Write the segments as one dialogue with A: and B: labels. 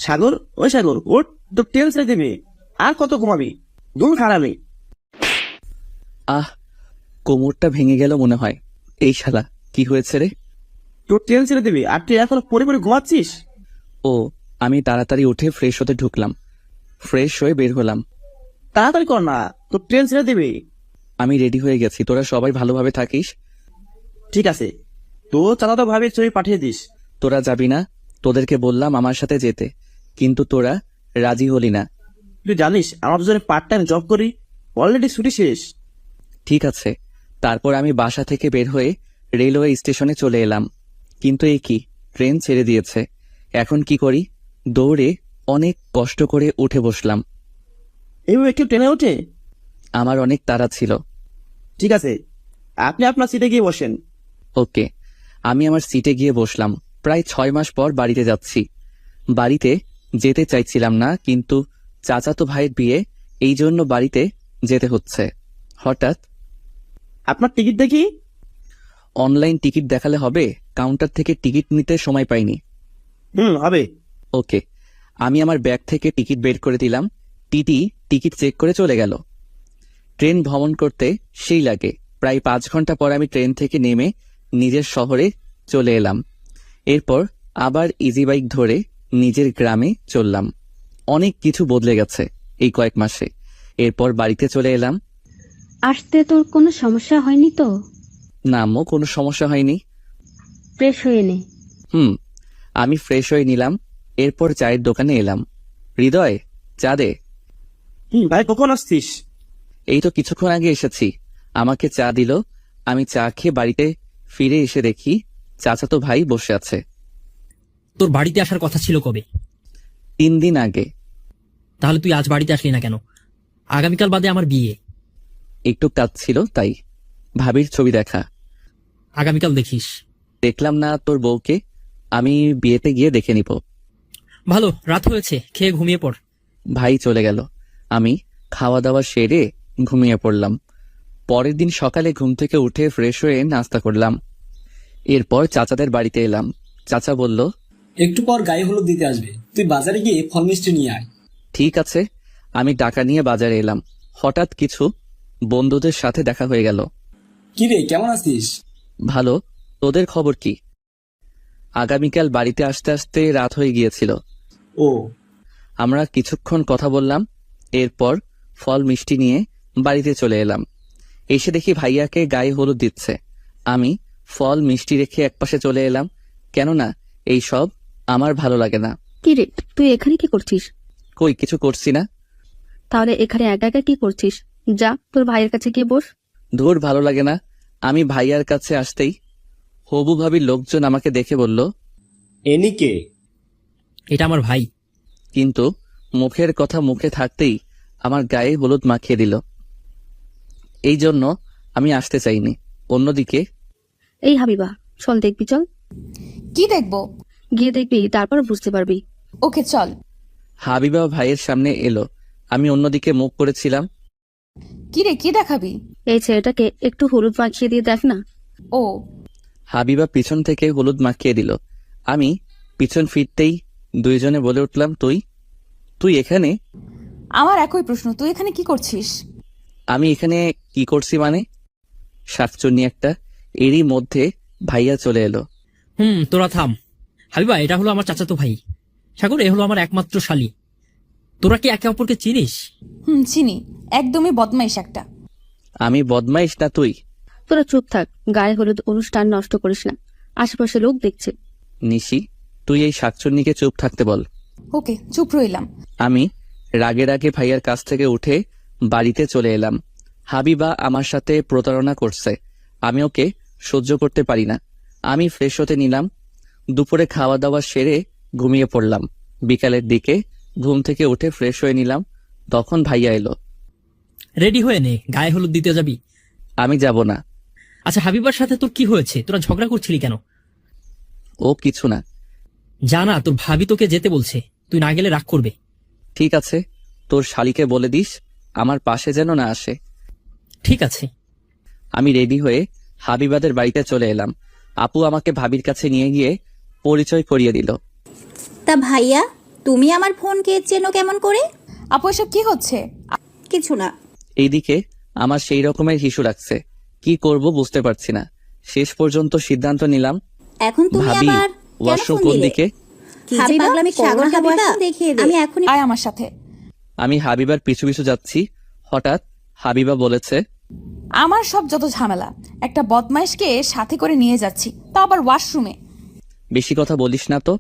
A: সাগর, ওই সাগর ওঠ, তোর ট্রেন ছেড়ে দেবে। আর কত ঘুমাবি? ঘুম খারাপই।
B: আহ, কোমরটা ভেঙে গেল মনে হয়। এই শালা, কি হয়েছে রে?
A: তোর ট্রেন ছেড়ে দেবে আর তুই এখন পরে পরে ঘুমাচ্ছিস?
B: ও, আমি তাড়াতাড়ি উঠে ফ্রেশ হতে ঢুকলাম। ফ্রেশ হয়ে বের হলাম।
A: তাড়াতাড়ি কর না, তোর ট্রেন ছেড়ে দেবে।
B: আমি রেডি হয়ে গেছি, তোরা সবাই ভালোভাবে থাকিস।
A: ঠিক আছে, তো চাচাতো ভাবে ছবি পাঠিয়ে দিস।
B: তোরা যাবি না? তোদেরকে বললাম আমার সাথে যেতে, কিন্তু তোরা রাজি হলি না।
A: তুই জানিস আমরা দুজনে পার্ট টাইম জব করি, অলরেডি ছুটি শেষ।
B: ঠিক আছে। তারপর আমি বাসা থেকে বের হয়ে রেলওয়ে স্টেশনে চলে এলাম। কিন্তু এই কি, ট্রেন ছেড়ে দিয়েছে। এখন কি করি? দৌড়ে অনেক কষ্ট করে উঠে বসলাম।
A: এইভাবে কেউ ট্রেনে ওঠে?
B: আমার অনেক তাড়া ছিল।
A: ঠিক আছে, আপনি আপনার সিটে গিয়ে বসেন।
B: ওকে। আমি আমার সিটে গিয়ে বসলাম। প্রায় 6 মাস পর বাড়িতে যাচ্ছি। বাড়িতে যেতে চাইছিলাম না, কিন্তু চাচাতো ভাইয়ের বিয়ে, এই জন্য বাড়িতে যেতে হচ্ছে। হঠাৎ
A: আপনার টিকিট দেখি।
B: অনলাইন টিকিট দেখালে হবে? কাউন্টার থেকে টিকিট নিতে সময় পাইনি।
A: হবে।
B: ওকে। আমি আমার ব্যাগ থেকে টিকিট বের করে দিলাম। টিটি টিকিট চেক করে চলে গেল। ট্রেন ভ্রমণ করতে সেই লাগে। প্রায় 5 ঘন্টা পর আমি ট্রেন থেকে নেমে নিজের শহরে চলে এলাম। এরপর আবার ইজি বাইক ধরে নিজের গ্রামে চললাম। অনেক কিছু বদলে গেছে এই কয়েক মাসে। এরপর বাড়িতে চলে এলাম।
C: আসতে তোর কোনো সমস্যা হয়নি তো?
B: না আম্মু, কোনো সমস্যা হয়নি।
C: ফ্রেশ হয়ে নে।
B: আমি ফ্রেশ হয়ে নিলাম। এরপর চায়ের দোকানে এলাম। হৃদয়, চা দে।
A: ভাই কখন আসছিস?
B: এই তো কিছুক্ষণ আগে এসেছি। আমাকে চা দিল। আমি চা খেয়ে বাড়িতে ফিরে এসে দেখি চাচাতো ভাই বসে আছে।
D: তোর বাড়িতে আসার কথা ছিল কবে?
B: 3 দিন আগে।
D: তাহলে তুই আজ বাড়িতে আসলি না কেন? আগামীকাল বাদে আমার বিয়ে।
B: একটু কাজ ছিল তাই। ভাবির ছবি দেখা।
D: আগামীকাল দেখিস।
B: দেখলাম না তোর বউকে। আমি বিয়েতে গিয়ে দেখে নিব।
D: ভালো, রাত হয়েছে, খেয়ে ঘুমিয়ে পড়।
B: ভাই চলে গেল। আমি খাওয়া দাওয়া সেরে ঘুমিয়ে পড়লাম। পরের দিন সকালে ঘুম থেকে উঠে ফ্রেশ হয়ে নাস্তা করলাম। এরপর চাচাদের বাড়িতে এলাম। চাচা বলল,
E: একটু পর গায়ে হলুদ দিতে আসবে, তুই বাজারে গিয়ে ফল মিষ্টি নিয়ে আয়।
B: ঠিক আছে। আমি টাকা নিয়ে বাজারে এলাম। হঠাৎ কিছু বন্ধুদের সাথে দেখা হয়ে গেল।
E: কি রে, কেমন আছিস?
B: ভালো। তোদের খবর কি? আগামীকাল বাড়িতে আসতে আসতে রাত হয়ে গিয়েছিল।
E: ও,
B: আমরা কিছুক্ষণ কথা বললাম। এরপর ফল মিষ্টি নিয়ে বাড়িতে চলে এলাম। এসে দেখি ভাইয়াকে গায়ে হলুদ দিচ্ছে। আমি ফল মিষ্টি রেখে একপাশে চলে এলাম, কেননা এই সব আমার ভালো লাগে না।
C: কি রে, তুই এখানে কি করছিস?
B: কই, কিছু করছি না।
C: তাহলে এখানে একা একা কি করছিস? যা তোর ভাইয়ের কাছে গিয়ে বস।
B: ধুর, ভালো লাগে না। আমি ভাইয়ার কাছে আসতেই হবু ভাবির লোকজন আমাকে দেখে বলল,
E: এনিকে?
D: এটা আমার ভাই।
B: কিন্তু মুখের কথা মুখে থাকতেই আমার গায়ে হলুদ মাখিয়ে দিল। এই জন্য আমি আসতে চাইনি। অন্যদিকে
C: এই হাবিবা, চল দেখবি, চল।
F: কি দেখবো?
C: গিয়ে দেখবি, তারপর বুঝতে পারবি।
F: ওকে চল।
B: হাবিবা ভাইয়ের সামনে এলো। আমি অন্যদিকে মুখ করেছিলাম।
F: কি রে, কি দেখাবি?
C: এই ছেলেটাকে একটু হলুদ মাখিয়ে দিয়ে দেখ না।
F: ও,
B: হাবিবা পিছন থেকে হলুদ মাখিয়ে দিল। আমি পিছন ফিরতেই দুইজনে বলে উঠলাম, তুই তুই এখানে?
F: আমার একই প্রশ্ন, তুই এখানে কি করছিস?
B: আমি এখানে কি করছি মানে? শাকচুন্নি একটা। এরই মধ্যে ভাইয়া চলে এলো।
D: তোরা থাম। হাবিবা, এটা হলো আমার চাচাতো ভাই। সাগর, এ হলো আমার একমাত্র শালী। তোরা কি একে অপরকে চিনিস?
F: চিনি। একদমই বদমাইশ একটা।
B: আমি বদমাইশ না তুই?
C: তোরা চুপ থাক, গায়ে হলুদ অনুষ্ঠান নষ্ট করিস না, আশেপাশে লোক দেখছে।
B: নিশি, তুই এই শাকচুন্নিকে চুপ থাকতে বল।
F: ওকে, চুপ রইলাম।
B: আমি রাগে রাগে ভাইয়ার কাছ থেকে উঠে বাড়িতে চলে এলাম। হাবিবা আমার সাথে প্রতারণা করছে, আমি ওকে সহ্য করতে পারি না। আমি ফ্রেশ হতে নিলাম। দুপুরে খাওয়া দাওয়া সেরে ঘুমিয়ে পড়লাম। বিকালের দিকে ঘুম থেকে উঠে ফ্রেশ হয়ে নিলাম। তখন ভাইয়া এলো।
D: রেডি হয়ে নে, গায়ে হলুদ দিতে যাবি।
B: আমি যাব না।
D: আচ্ছা, হাবিবার সাথে তোর কি হয়েছে? তোরা ঝগড়া করছিলি কেন?
B: ও কিছু না।
D: জানা, তোর ভাবি তোকে যেতে বলছে, তুই না গেলে রাগ করবে।
B: ঠিক আছে, তোর শালিকে বলে দিস আমার পাশে যেন না আসে।
D: ঠিক আছে।
B: আমি রেডি হয়ে হাবিবাদের বাড়িতে চলে এলাম। আপু আমাকে ভাবির কাছে নিয়ে গিয়ে পরিচয় করিয়ে দিল।
G: তা ভাইয়া, তুমি আমার ফোনকে চেনো কেমন করে?
F: আপু এসব কি হচ্ছে?
G: কিছু না।
B: এইদিকে আমার সেই রকমের হিসু রাখছে, কি করব বুঝতে পারছি না। শেষ পর্যন্ত সিদ্ধান্ত নিলাম,
G: এখন তুমি
B: ভাবি
G: আবার কেন
B: ওয়াশরুম
G: ফোন
B: কোন
G: দিলে?
B: দিকে।
G: কি যে পাগলামি করো না হাবিবা, দেখিয়ে দে। আমি এখনই
F: আয় আমার সাথে।
B: আমি হাবিবার পিছু পিছু যাচ্ছি, হঠাৎ হাবিবা বলেছে,
F: আমার সব যত ঝামেলা, একটা বদমাইশকে সাথে করে নিয়ে যাচ্ছি, তা আবার ওয়াশরুমে।
B: বেশি কথা বলিস না তো,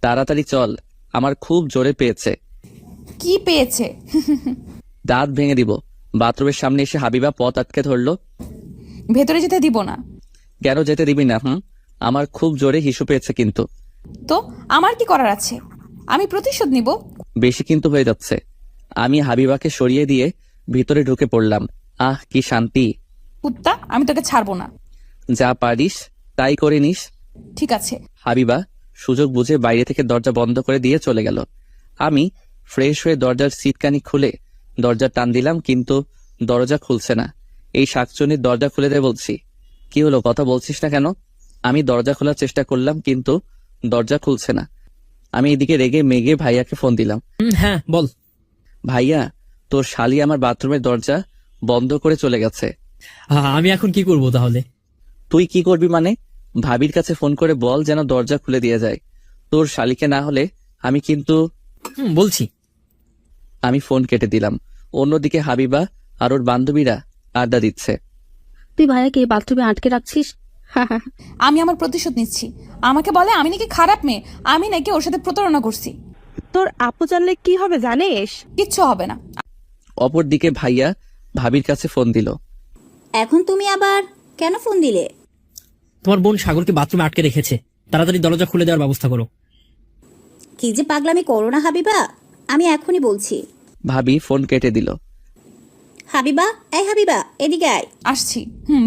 B: তাড়াতাড়ি চল, আমার খুব জোরে পেয়েছে।
F: কি পেয়েছে?
B: দাঁত ভেঙে দিব। বাথরুমের সামনে এসে হাবিবা পথ আটকে ধরলো।
F: ভেতরে যেতে দিব না।
B: কেন যেতে দিবি না? আমার খুব জোরে হিসু পেয়েছে কিন্তু।
F: তো আমার কি করার আছে? আমি প্রতিশোধ নিব।
B: বেশি কিন্তু হয়ে যাচ্ছে। আমি হাবিবাকে সরিয়ে দিয়ে ভিতরে ঢুকে পড়লাম। আহ কি শান্তি।
F: কুত্তা, আমি তোকে ছাড়বো না।
B: যা পারিস তাই করে নিস।
F: ঠিক আছে।
B: হাবিবা সুযোগ বুঝে বাইরে থেকে দরজা বন্ধ করে দিয়ে চলে গেল। আমি ফ্রেশ হয়ে দরজার সিটকানি খুলে দরজা টান দিলাম, কিন্তু দরজা খুলছে না। এই শাকচুনির দরজা খুলে দে বলছি। কি হলো, কথা বলছিস না কেন? আমি দরজা খোলার চেষ্টা করলাম, কিন্তু দরজা খুলছে না। আমি এদিকে রেগে মেগে ভাইয়াকে ফোন দিলাম।
D: হ্যাঁ বল।
B: ভাইয়া, তোর শালি আমার বাথরুমের দরজা বন্ধ করে চলে গেছে।
D: আমি এখন কি করব তাহলে?
B: তুই কি করবি মানে? ভাবির কাছে ফোন করে বল যেন দরজা খুলে দিয়ে যায়। তোর শালিকে না হলে আমি কিন্তু।
D: বলছি।
B: আমি ফোন কেটে দিলাম। অন্যদিকে হাবিবা আর ওর বান্ধবীরা আড্ডা দিচ্ছে।
C: তুই ভাইয়াকে বাথরুমে আটকে রাখছিস?
F: আমি আমার প্রতিশোধ নিচ্ছি। আমাকে বলে আমি নাকি খারাপ মেয়ে, আমি নাকি ওর সাথে প্রতারণা করছি।
H: তোর আপু জানলে কি হবে জানিস?
F: কিচ্ছু হবে না।
B: অপরদিকে ভাইয়া ভাবির কাছে ফোন দিল।
G: এখন তুমি আবার কেন ফোন দিলে?
D: তোমার বোন সাগরকে বাথরুমে আটকে রেখেছে, তাড়াতাড়ি দরজা খুলে দেওয়ার ব্যবস্থা করো।
G: কি যে পাগলামি করো না হাবিবা, আমি এখনই বলছি।
B: ভাবি ফোন কেটে দিল।
G: হাবিবা, এই হাবিবা, এদিকে আয়।
F: আসছি।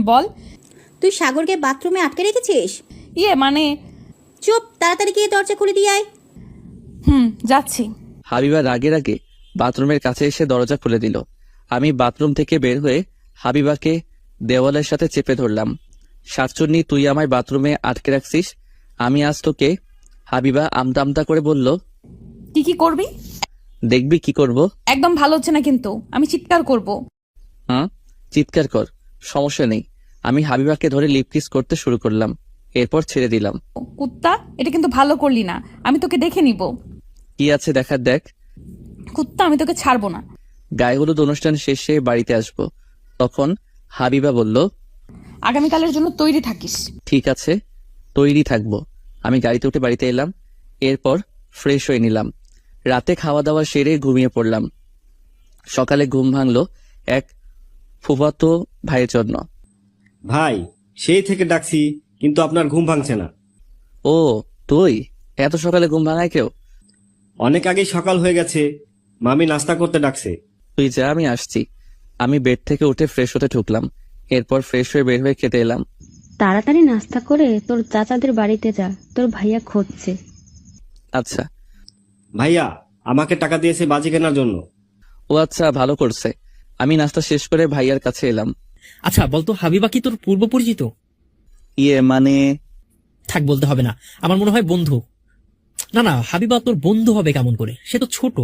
F: বল।
G: তুই সাগরকে বাথরুমে আটকে রেখেছিস?
F: মানে।
G: চুপ, তাড়াতাড়ি গিয়ে দরজা খুলে দিয়ে আয়।
F: যাচ্ছি।
B: হাবিবা রাগে রাগে বাথরুমের কাছে এসে দরজা খুলে দিল। আমি বাথরুম থেকে বের হয়ে হাবিবাকে দেওয়ালের সাথে চেপে ধরলাম। শাকচুন্নি, তুই আমায় বাথরুমে আটকে রাখছিস, আমি আজ তোকে। হাবিবা আমতা আমতা করে বলল,
F: কি করবি?
B: দেখবি কি করব।
F: একদম ভালো হচ্ছে না কিন্তু, আমি চিৎকার করব।
B: চিৎকার কর, সমস্যা নেই। আমি হাবিবাকে ধরে লিপ কিস করতে শুরু করলাম, এরপর ছেড়ে দিলাম।
F: কুত্তা, এটা কিন্তু ভালো করলি না। আমি তোকে দেখে নিব।
B: কি আছে দেখার দেখ।
F: কুত্তা, আমি তোকে ছাড়বো না।
B: গায়ে হলুদ অনুষ্ঠান শেষে বাড়িতে আসব। তখন হাবিবা বলল,
F: আগামীকালের জন্য তৈরি থাকিস।
B: ঠিক আছে, তৈরি থাকবো। আমি গাড়িতে উঠে বাড়িতে এলাম, এরপর ফ্রেশ হয়ে নিলাম। রাতে খাওয়া দাওয়া সেরে ঘুমিয়ে পড়লাম। সকালে ঘুম ভাঙলো এক ফুফাতো ভাইয়ের জন্য।
A: ভাই, সেই থেকে ডাকছি কিন্তু আপনার ঘুম ভাঙছে না।
B: ও তুই? এত সকালে ঘুম ভাঙায় কেউ?
A: অনেক আগেই সকাল হয়ে গেছে, মামি নাস্তা করতে ডাকছে।
B: তুই যা, আমি আসছি। আমি বেড থেকে উঠে ফ্রেশ হতে ঢুকলাম, এরপর ফ্রেশ হয়ে বের হয়ে খেতে এলাম।
C: তাড়াতাড়ি নাস্তা করে তোর চাচাদের বাড়িতে যা, তোর ভাইয়া খুঁজছে।
B: আচ্ছা।
A: ভাইয়া আমাকে টাকা দিয়েছে বাজি কেনার জন্য।
B: ও আচ্ছা, ভালো করছে। আমি নাস্তা শেষ করে ভাইয়ার কাছে এলাম।
D: আচ্ছা বলতো, হাবিবা কি তোর পূর্ব পরিচিত?
B: মানে?
D: থাক, বলতে হবে না, আমার মনে হয় বন্ধু। না, হাবিবা তোর বন্ধু হবে কেমন করে? সে তো ছোট।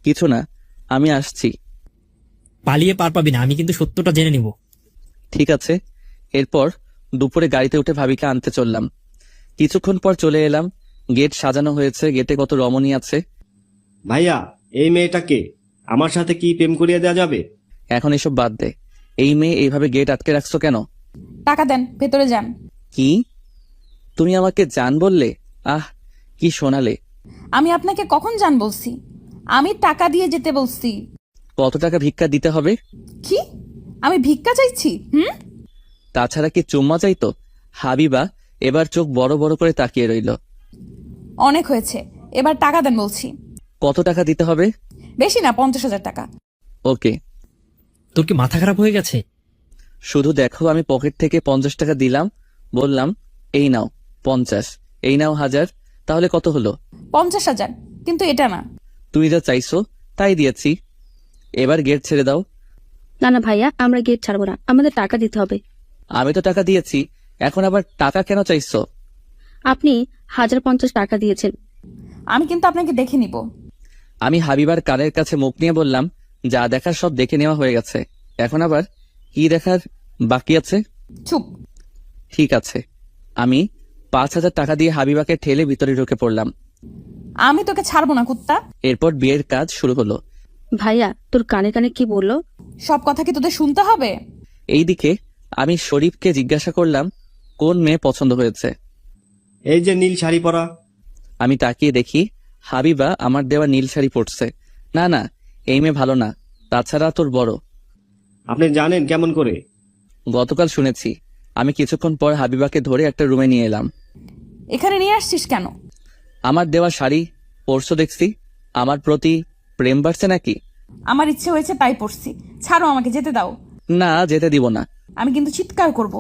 B: কিছু না, আমি আসছি।
D: পালিয়ে পার পাবি না, আমি কিন্তু সত্যটা জেনে নিব।
B: ঠিক আছে। এরপর দুপুরে গাড়িতে উঠে ভাবিকে আনতে চললাম। কিছুক্ষণ পর চলে এলাম। গেট সাজানো হয়েছে, গেটে কত রমণী আছে।
A: ভাইয়া, এই মেয়েটাকে আমার সাথে কি প্রেম করিয়ে দেওয়া যাবে?
B: এখন এসব বাদ দে। এই মেয়ে এইভাবে গেট আটকে রাখছো কেন?
F: টাকা দেন, ভেতরে যান।
B: কি? তুমি আমাকে জান বললে? আহ কি শোনালে।
F: আমি আপনাকে কখন জান বলছি? আমি টাকা দিয়ে যেতে বলছি।
B: কত টাকা ভিক্ষা দিতে হবে?
F: কি? আমি ভিক্ষা চাইছি?
B: তাছাড়া কি চুম্মা চাইতো? হাবিবা এবার চোখ বড় বড় করে তাকিয়ে রইল।
F: অনেক হয়েছে, এবার টাকা দেন বলছি।
B: কত টাকা দিতে হবে?
F: বেশি না, 50,000 টাকা।
B: ওকে।
D: তোর কি মাথা খারাপ হয়ে গেছে?
B: শুধু দেখো, আমি পকেট থেকে 50 টাকা দিলাম, বললাম এই নাও 50, এই নাও 1000, তাহলে কত হলো?
F: 50,000, কিন্তু এটা না।
B: তুমি যা চাইছো তাই দিয়েছি, এবার গেট ছেড়ে দাও।
C: না না ভাইয়া, আমরা গেট ছাড়বো না, আমাদের টাকা দিতে হবে।
B: আমি তো টাকা দিয়েছি, এখন আবার টাকা কেন চাইছো?
C: আপনি 1050 টাকা দিয়েছেন,
F: আমি কিন্তু আপনাকে দেখে নিব।
B: আমি হাবিবার কানের কাছে মুখ নিয়ে বললাম, যা দেখার সব দেখে নেওয়া হয়ে গেছে, এখন আবার কি দেখার বাকি আছে?
F: চুপ।
B: ঠিক আছে। আমি 5,000 টাকা দিয়ে হাবিবাকে ঠেলে ভিতরে ঢুকে পড়লাম।
F: আমি তোকে ছাড়বো না কুত্তা।
B: এরপর বিয়ের কাজ শুরু হলো।
C: ভাইয়া তোর কানে কানে কি বললো?
F: সব কথা কি তোদের শুনতে হবে?
B: এইদিকে আমি শরীফকে জিজ্ঞাসা করলাম কোন মেয়ে পছন্দ হয়েছে।
A: এই যে নীল শাড়ি পরা।
B: আমি তাকিয়ে দেখি হাবিবা আমার দেওয়া নীল শাড়ি পরছে। না না, এই মেয়ে ভালো না, তাছাড়া তোর বড়।
A: আপনি জানেন কেমন করে?
B: গতকাল শুনেছি। আমি কিছুক্ষণ পর হাবিবাকে ধরে একটা রুমে নিয়ে এলাম।
F: এখানে নিয়ে আসছিস কেন?
B: আমার দেওয়া শাড়ি পরছো দেখছি, আমার প্রতি প্রেম বাড়ছে নাকি?
F: আমার ইচ্ছে হয়েছে তাই পড়ছি। ছাড়ো, আমাকে যেতে দাও।
B: না, যেতে দিব না।
F: আমি কিন্তু চিৎকার করব।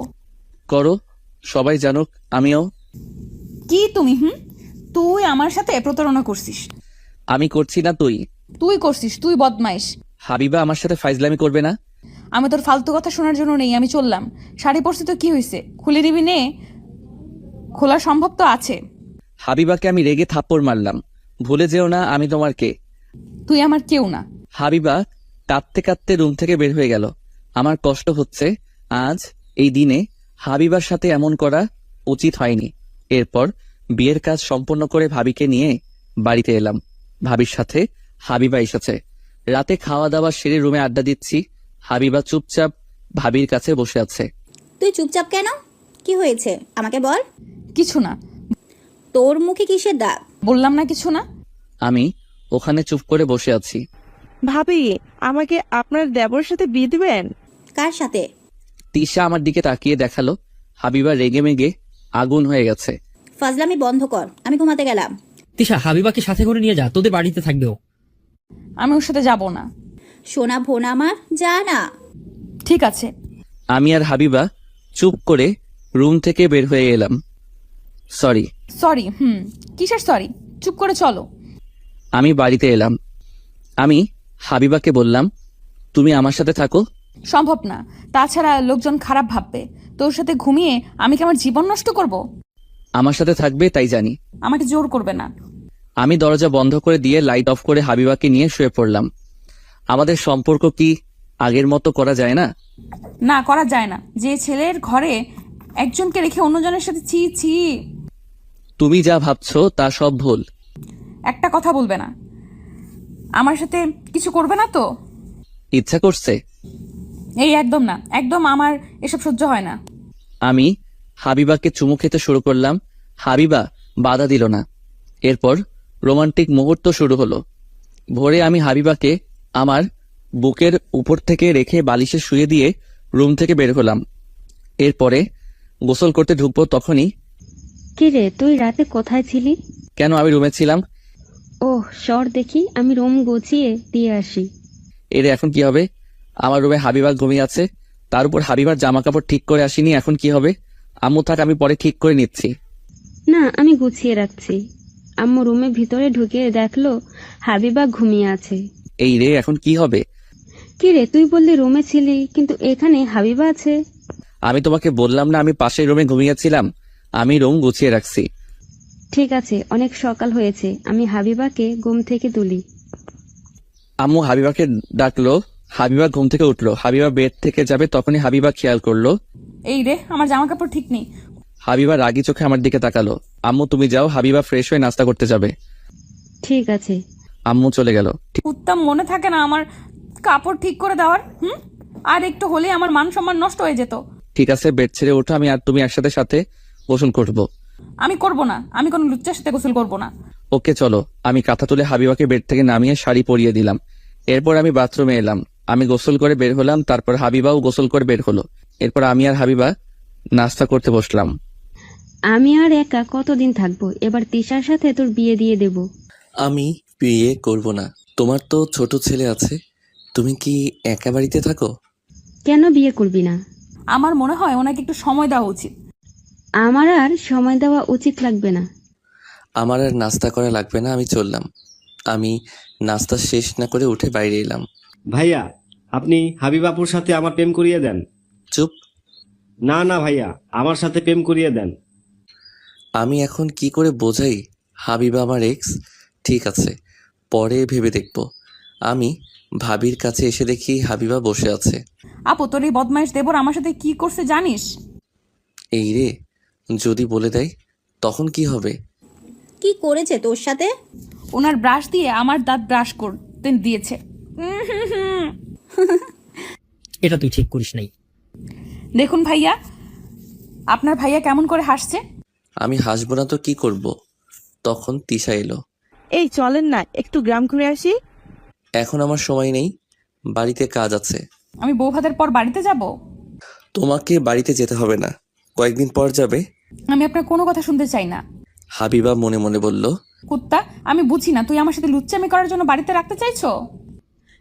B: করো, সবাই জানুক আমিও।
F: কি তুমি? তুই আমার সাথে প্রতারণা করছিস।
B: আমি করছি না, তুই।
F: তুই করছিস, তুই বদমাইশ।
B: হাবিবা আমার সাথে ফাইজলামি করবে না।
F: আমি তোর ফালতু কথা শোনার জন্য নেই, আমি চললাম। শাড়ি পরছি তো কি হয়েছে, খুলে নিবি নে। খোলা সম্ভব তো আছে।
B: হাবিবাকে আমি রেগে থাপ্পড় মারলাম। ভুলে যেও না আমি তোমার কে।
F: তুই আমার কেউ না।
B: হাবিবা কাঁদতে কাঁদতে রুম থেকে বের হয়ে গেল। আমার কষ্ট হচ্ছে, আজ এই দিনে হাবিবার সাথে এমন করা উচিত হয়নি। এরপর বিয়ের কাজ সম্পন্ন করে ভাবিকে নিয়ে বাড়িতে এলাম। ভাবির সাথে হাবিবা এসেছে। রাতে খাওয়া দাওয়া সেরে রুমে আড্ডা দিচ্ছি। হাবিবা চুপচাপ ভাবির কাছে বসে আছে।
G: তুই চুপচাপ কেন? কি হয়েছে আমাকে বল।
F: কিছু না।
G: তোর মুখে কিসের দাগ?
F: বললাম না কিছু না।
B: আমি ওখানে চুপ করে বসে আছি।
H: ভাবি, আমাকে আপনার দেবরের সাথে বিয়ে দিবেন?
G: কার সাথে?
B: তিশা আমার দিকে তাকিয়ে দেখালো। হাবিবা রেগে মেগে আগুন হয়ে গেছে।
G: ফাজলামি বন্ধ কর, আমি ঘুমাতে গেলাম।
D: তিশা, হাবিবাকে সাথে করে নিয়ে যা, তোদের বাড়িতে থাকবে ও।
F: আমি ওর সাথে যাব না।
G: সোনা ভোনা আমার, যা না।
F: ঠিক আছে।
B: আমি আর হাবিবা চুপ করে রুম থেকে বের হয়ে এলাম। সরি।
F: সরি? কিসের সরি? চুপ করে চলো।
B: আমি বাড়িতে এলাম। আমি হাবিবাকে বললাম, তুমি আমার সাথে থাকো।
F: সম্ভব না। তাছাড়া লোকজন খারাপ ভাববে। তোর সাথে ঘুমিয়ে আমি কি আমার জীবন নষ্ট করব?
B: আমার সাথে থাকবে তাই জানি।
F: আমাকে জোর করবে না।
B: আমি দরজা বন্ধ করে দিয়ে লাইট অফ করে হাবিবাকে নিয়ে শুয়ে পড়লাম। আমাদের সম্পর্ক কি আগের মতো করা যায় না?
F: না, করা যায় না। যে ছেলের ঘরে একজনকে রেখে অন্যজনের সাথে ছি ছি।
B: তুমি যা ভাবছো তা সব ভুল।
F: একটা কথা বলবে না। আমার সাথে কিছু করবে না তো?
B: ইচ্ছা করছে?
F: এই একদম না, একদম আমার এসব সহ্য হয় না।
B: আমি হাবিবাকে চুমু খেতে শুরু করলাম। হাবিবা বাধা দিল না। এরপর রোমান্টিক মুহূর্ত শুরু হলো। ভোরে আমি হাবিবাকে আমার বুকের উপর থেকে রেখে বালিশে শুয়ে দিয়ে রুম থেকে বের হলাম। এরপরে গোসল করতে ঢুকবো তখনই।
C: কি রে, তুই রাতে কোথায় ছিলি?
B: কেন, আমি রুমে ছিলাম।
C: ওহ, সর দেখি, আমি রুম গুছিয়ে দিয়ে আসি।
B: এর এখন কি হবে? আমার রুমে হাবিবা ঘুমিয়ে আছে, তার উপর হাবিবার জামা কাপড় ঠিক করে আসিনি, এখন কি হবে? আম্মু থাক, আমি পরে ঠিক করে নিচ্ছি।
C: না, আমি গুছিয়ে রাখছি। আম্মু রুমে ভিতরে ঢুকে দেখলো হাবিবা ঘুমিয়ে আছে।
B: এই রে, এখন কি হবে?
C: কি রে, তুই বললি রুমে ছিলি, কিন্তু এখানে হাবিবা আছে।
B: আমি তোমাকে বললাম না আমি পাশের রুমে ঘুমিয়েছিলাম? আমি রুম গুছিয়ে রাখছি।
C: ঠিক আছে, অনেক সকাল হয়েছে, আমি হাবিবাকে ঘুম থেকে তুলি।
B: আম্মু হাবিবাকে ডাকলো। হাবিবা ঘুম থেকে উঠলো। হাবিবা বেড থেকে যাবে তখনই হাবিবা খেয়াল করলো
F: এই রে, আমার জামা কাপড় ঠিক নেই।
B: হাবিবা রাগী চোখে আমার দিকে তাকালো। আম্মু তুমি যাও, হাবিবা ফ্রেশ হয়ে নাস্তা করতে যাবে।
C: ঠিক আছে।
B: আম্মু চলে গেল।
F: উত্তম মনে থাকে না আমার কাপড় ঠিক করে দেওয়ার? আর একটু হলে আমার মান সম্মান নষ্ট হয়ে যেত।
B: ঠিক আছে, বেড ছেড়ে ওঠো, আমি আর তুমি একসাথে সাথে গোসল করবো।
F: আমি করব না, আমি কোনো লুচ্চার সাথে গোসল করব না।
B: ওকে চলো। আমি কাঁথা তুলে হাবিবাকে বেড থেকে নামিয়ে শাড়ি পরিয়ে দিলাম। এরপর আমি বাথরুমে এলাম। আমি গোসল করে বের হলাম, তারপর হাবিবাও গোসল করে বের হলো। এরপর আমি আর হাবিবা নাস্তা করতে বসলাম।
C: আমি আর একা কতদিন থাকবো? এবার তিশার সাথে তোর বিয়ে দিয়ে দেব।
I: আমি বিয়ে করব না। তোমার তো ছোট ছেলে আছে, তুমি কি একা বাড়িতে থাকো?
C: কেন বিয়ে করবি না?
F: আমার মনে হয় ওনাকে একটু সময় দেওয়া উচিত।
C: আমার আর সময় দেওয়া উচিত লাগবে না।
I: আমার আর নাস্তা করা লাগবে না, আমি চললাম। আমি নাস্তা শেষ না করে উঠে বাইরে এলাম।
A: ভাইয়া, আপনি হাবিবাপুর সাথে আমার প্রেম করিয়ে দেন।
I: চুপ।
A: না না ভাইয়া, আমার সাথে প্রেম করিয়ে দেন।
I: আমি এখন কি করে বোঝাই হাবিবা আমার এক্স? ঠিক আছে, পরে ভেবে দেখব। আমি ভাবির কাছে এসে দেখি হাবিবা বসে আছে।
F: আপু, তোর এই বদমাইশ দেবর আমার সাথে কি করছে জানিস?
I: এই রে, যদি বলে দেয় তখন কি হবে?
G: কি করেছে তোর সাথে?
F: ওনার ব্রাশ দিয়ে আমার দাঁত ব্রাশ করতে দিয়েছে।
D: এটা তুই ঠিক করিস নাই।
F: দেখুন ভাইয়া, আপনার ভাইয়া কেমন করে হাসছে।
I: আমি হাসবো না তো কি করব? তখন তিশা এলো।
H: এই চলেন না একটু গ্রাম ঘুরে আসি।
I: এখন আমার সময় নেই, বাড়িতে কাজ আছে।
F: আমি বউ ভাতের পর বাড়িতে যাব?
I: তোমাকে বাড়িতে যেতে হবে না, কয়েকদিন পর যাবে।
F: আমি আপনার কোনো কথা শুনতে চাই না।
I: হাবিবা মনে মনে বলল।
F: কুত্তা, আমি বুঝি না তুই আমার সাথে লুচ্চামি করার জন্য বাড়িতে রাখতে চাইছো?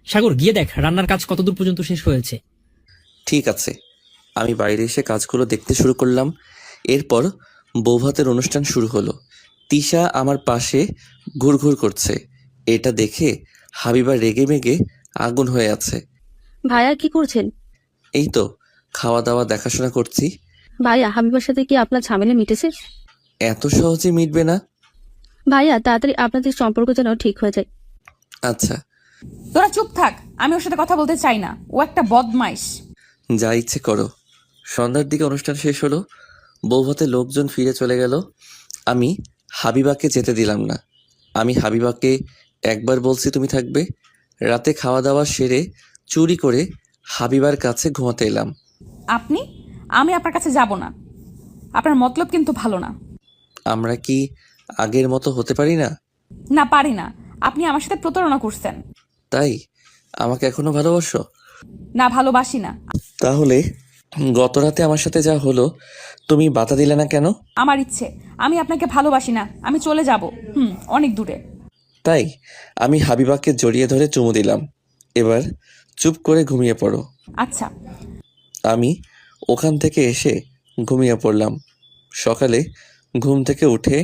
D: সাগর, গিয়ে দেখ রান্নার কাজ কতদূর পর্যন্ত শেষ হয়েছে।
I: ঠিক আছে। আমি বাইরে এসে কাজগুলো দেখতে শুরু করলাম। এরপর বৌভাতের অনুষ্ঠান শুরু হলো। তিশা আমার পাশে ঘুরঘুর করছে। এটা দেখে হাবিবা রেগে মেগে আগুন হয়ে আছে।
C: ভাইয়া কি করছেন?
I: এই তো খাওয়া দাওয়া দেখাশোনা করছি।
C: ভাইয়া, হাবিবার সাথে কি আপনার ঝামেলা মিটেছে?
I: এত সহজে মিটবে না।
C: ভাইয়া, তাড়াতাড়ি আপনাদের সম্পর্ক যেন ঠিক হয়ে যায়।
I: আচ্ছা,
F: তোরা চুপ থাক, আমি ওর সাথে কথা বলতে চাই না, ও একটা বদমাইশ।
I: যা ইচ্ছে করো। সন্ধ্যার দিকে অনুষ্ঠান শেষ হলো। বৌভাতে লোকজন ফিরে চলে গেল। আমি হাবিবাকে যেতে দিলাম না। আমি হাবিবাকে একবার বলছি তুমি থাকবে। রাতে খাওয়া দাওয়া সেরে চুরি করে হাবিবার কাছে ঘুমাতে এলাম।
F: আমি আপনার কাছে যাব না। আপনার মতলব কিন্তু ভালো না।
I: আমরা কি আগের মতো হতে পারি না?
F: না, পারি না। আপনি আমার সাথে প্রতারণা করছেন।
I: তাই আমাকে এখনো ভালোবাসো?
F: না, ভালোবাসি না।
I: তাহলে গত রাতে আমার সাথে যা হলো তুমি বাধা দিলে না কেন?
F: আমার ইচ্ছে, আমি আপনাকে ভালোবাসি না, আমি চলে যাব। অনেক দূরে।
I: তাই আমি হাবিবাকে জড়িয়ে ধরে চুমু দিলাম। এবার চুপ করে ঘুমিয়ে পড়ো।
F: আচ্ছা।
I: আমি ওখান থেকে এসে ঘুমিয়ে পড়লাম। সকালে ঘুম থেকে উঠে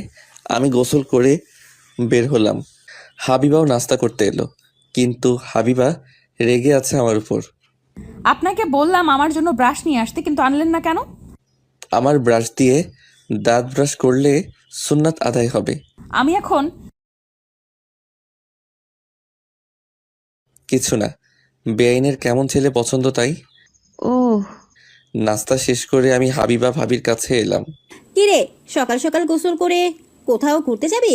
I: আমি গোসল করে বের হলাম। হাবিবাও নাস্তা করতে এলো, কিন্তু হাবিবা রেগে আছে আমার উপর।
F: আপনাকে বললাম আমার জন্য ব্রাশ নিয়ে আসতে, কিন্তু আনলেন না কেন?
I: আমার ব্রাশ দিয়ে দাঁত ব্রাশ করলে সুন্নাত আদায় হবে।
F: আমি এখন
I: কিছু না, বেআইনের কেমন ছেলে পছন্দ তাই।
C: ও,
I: নাস্তা শেষ করে আমি হাবিবা ভাবির কাছে এলাম।
G: কি রে, সকাল সকাল গোসল করে কোথাও ঘুরতে যাবি?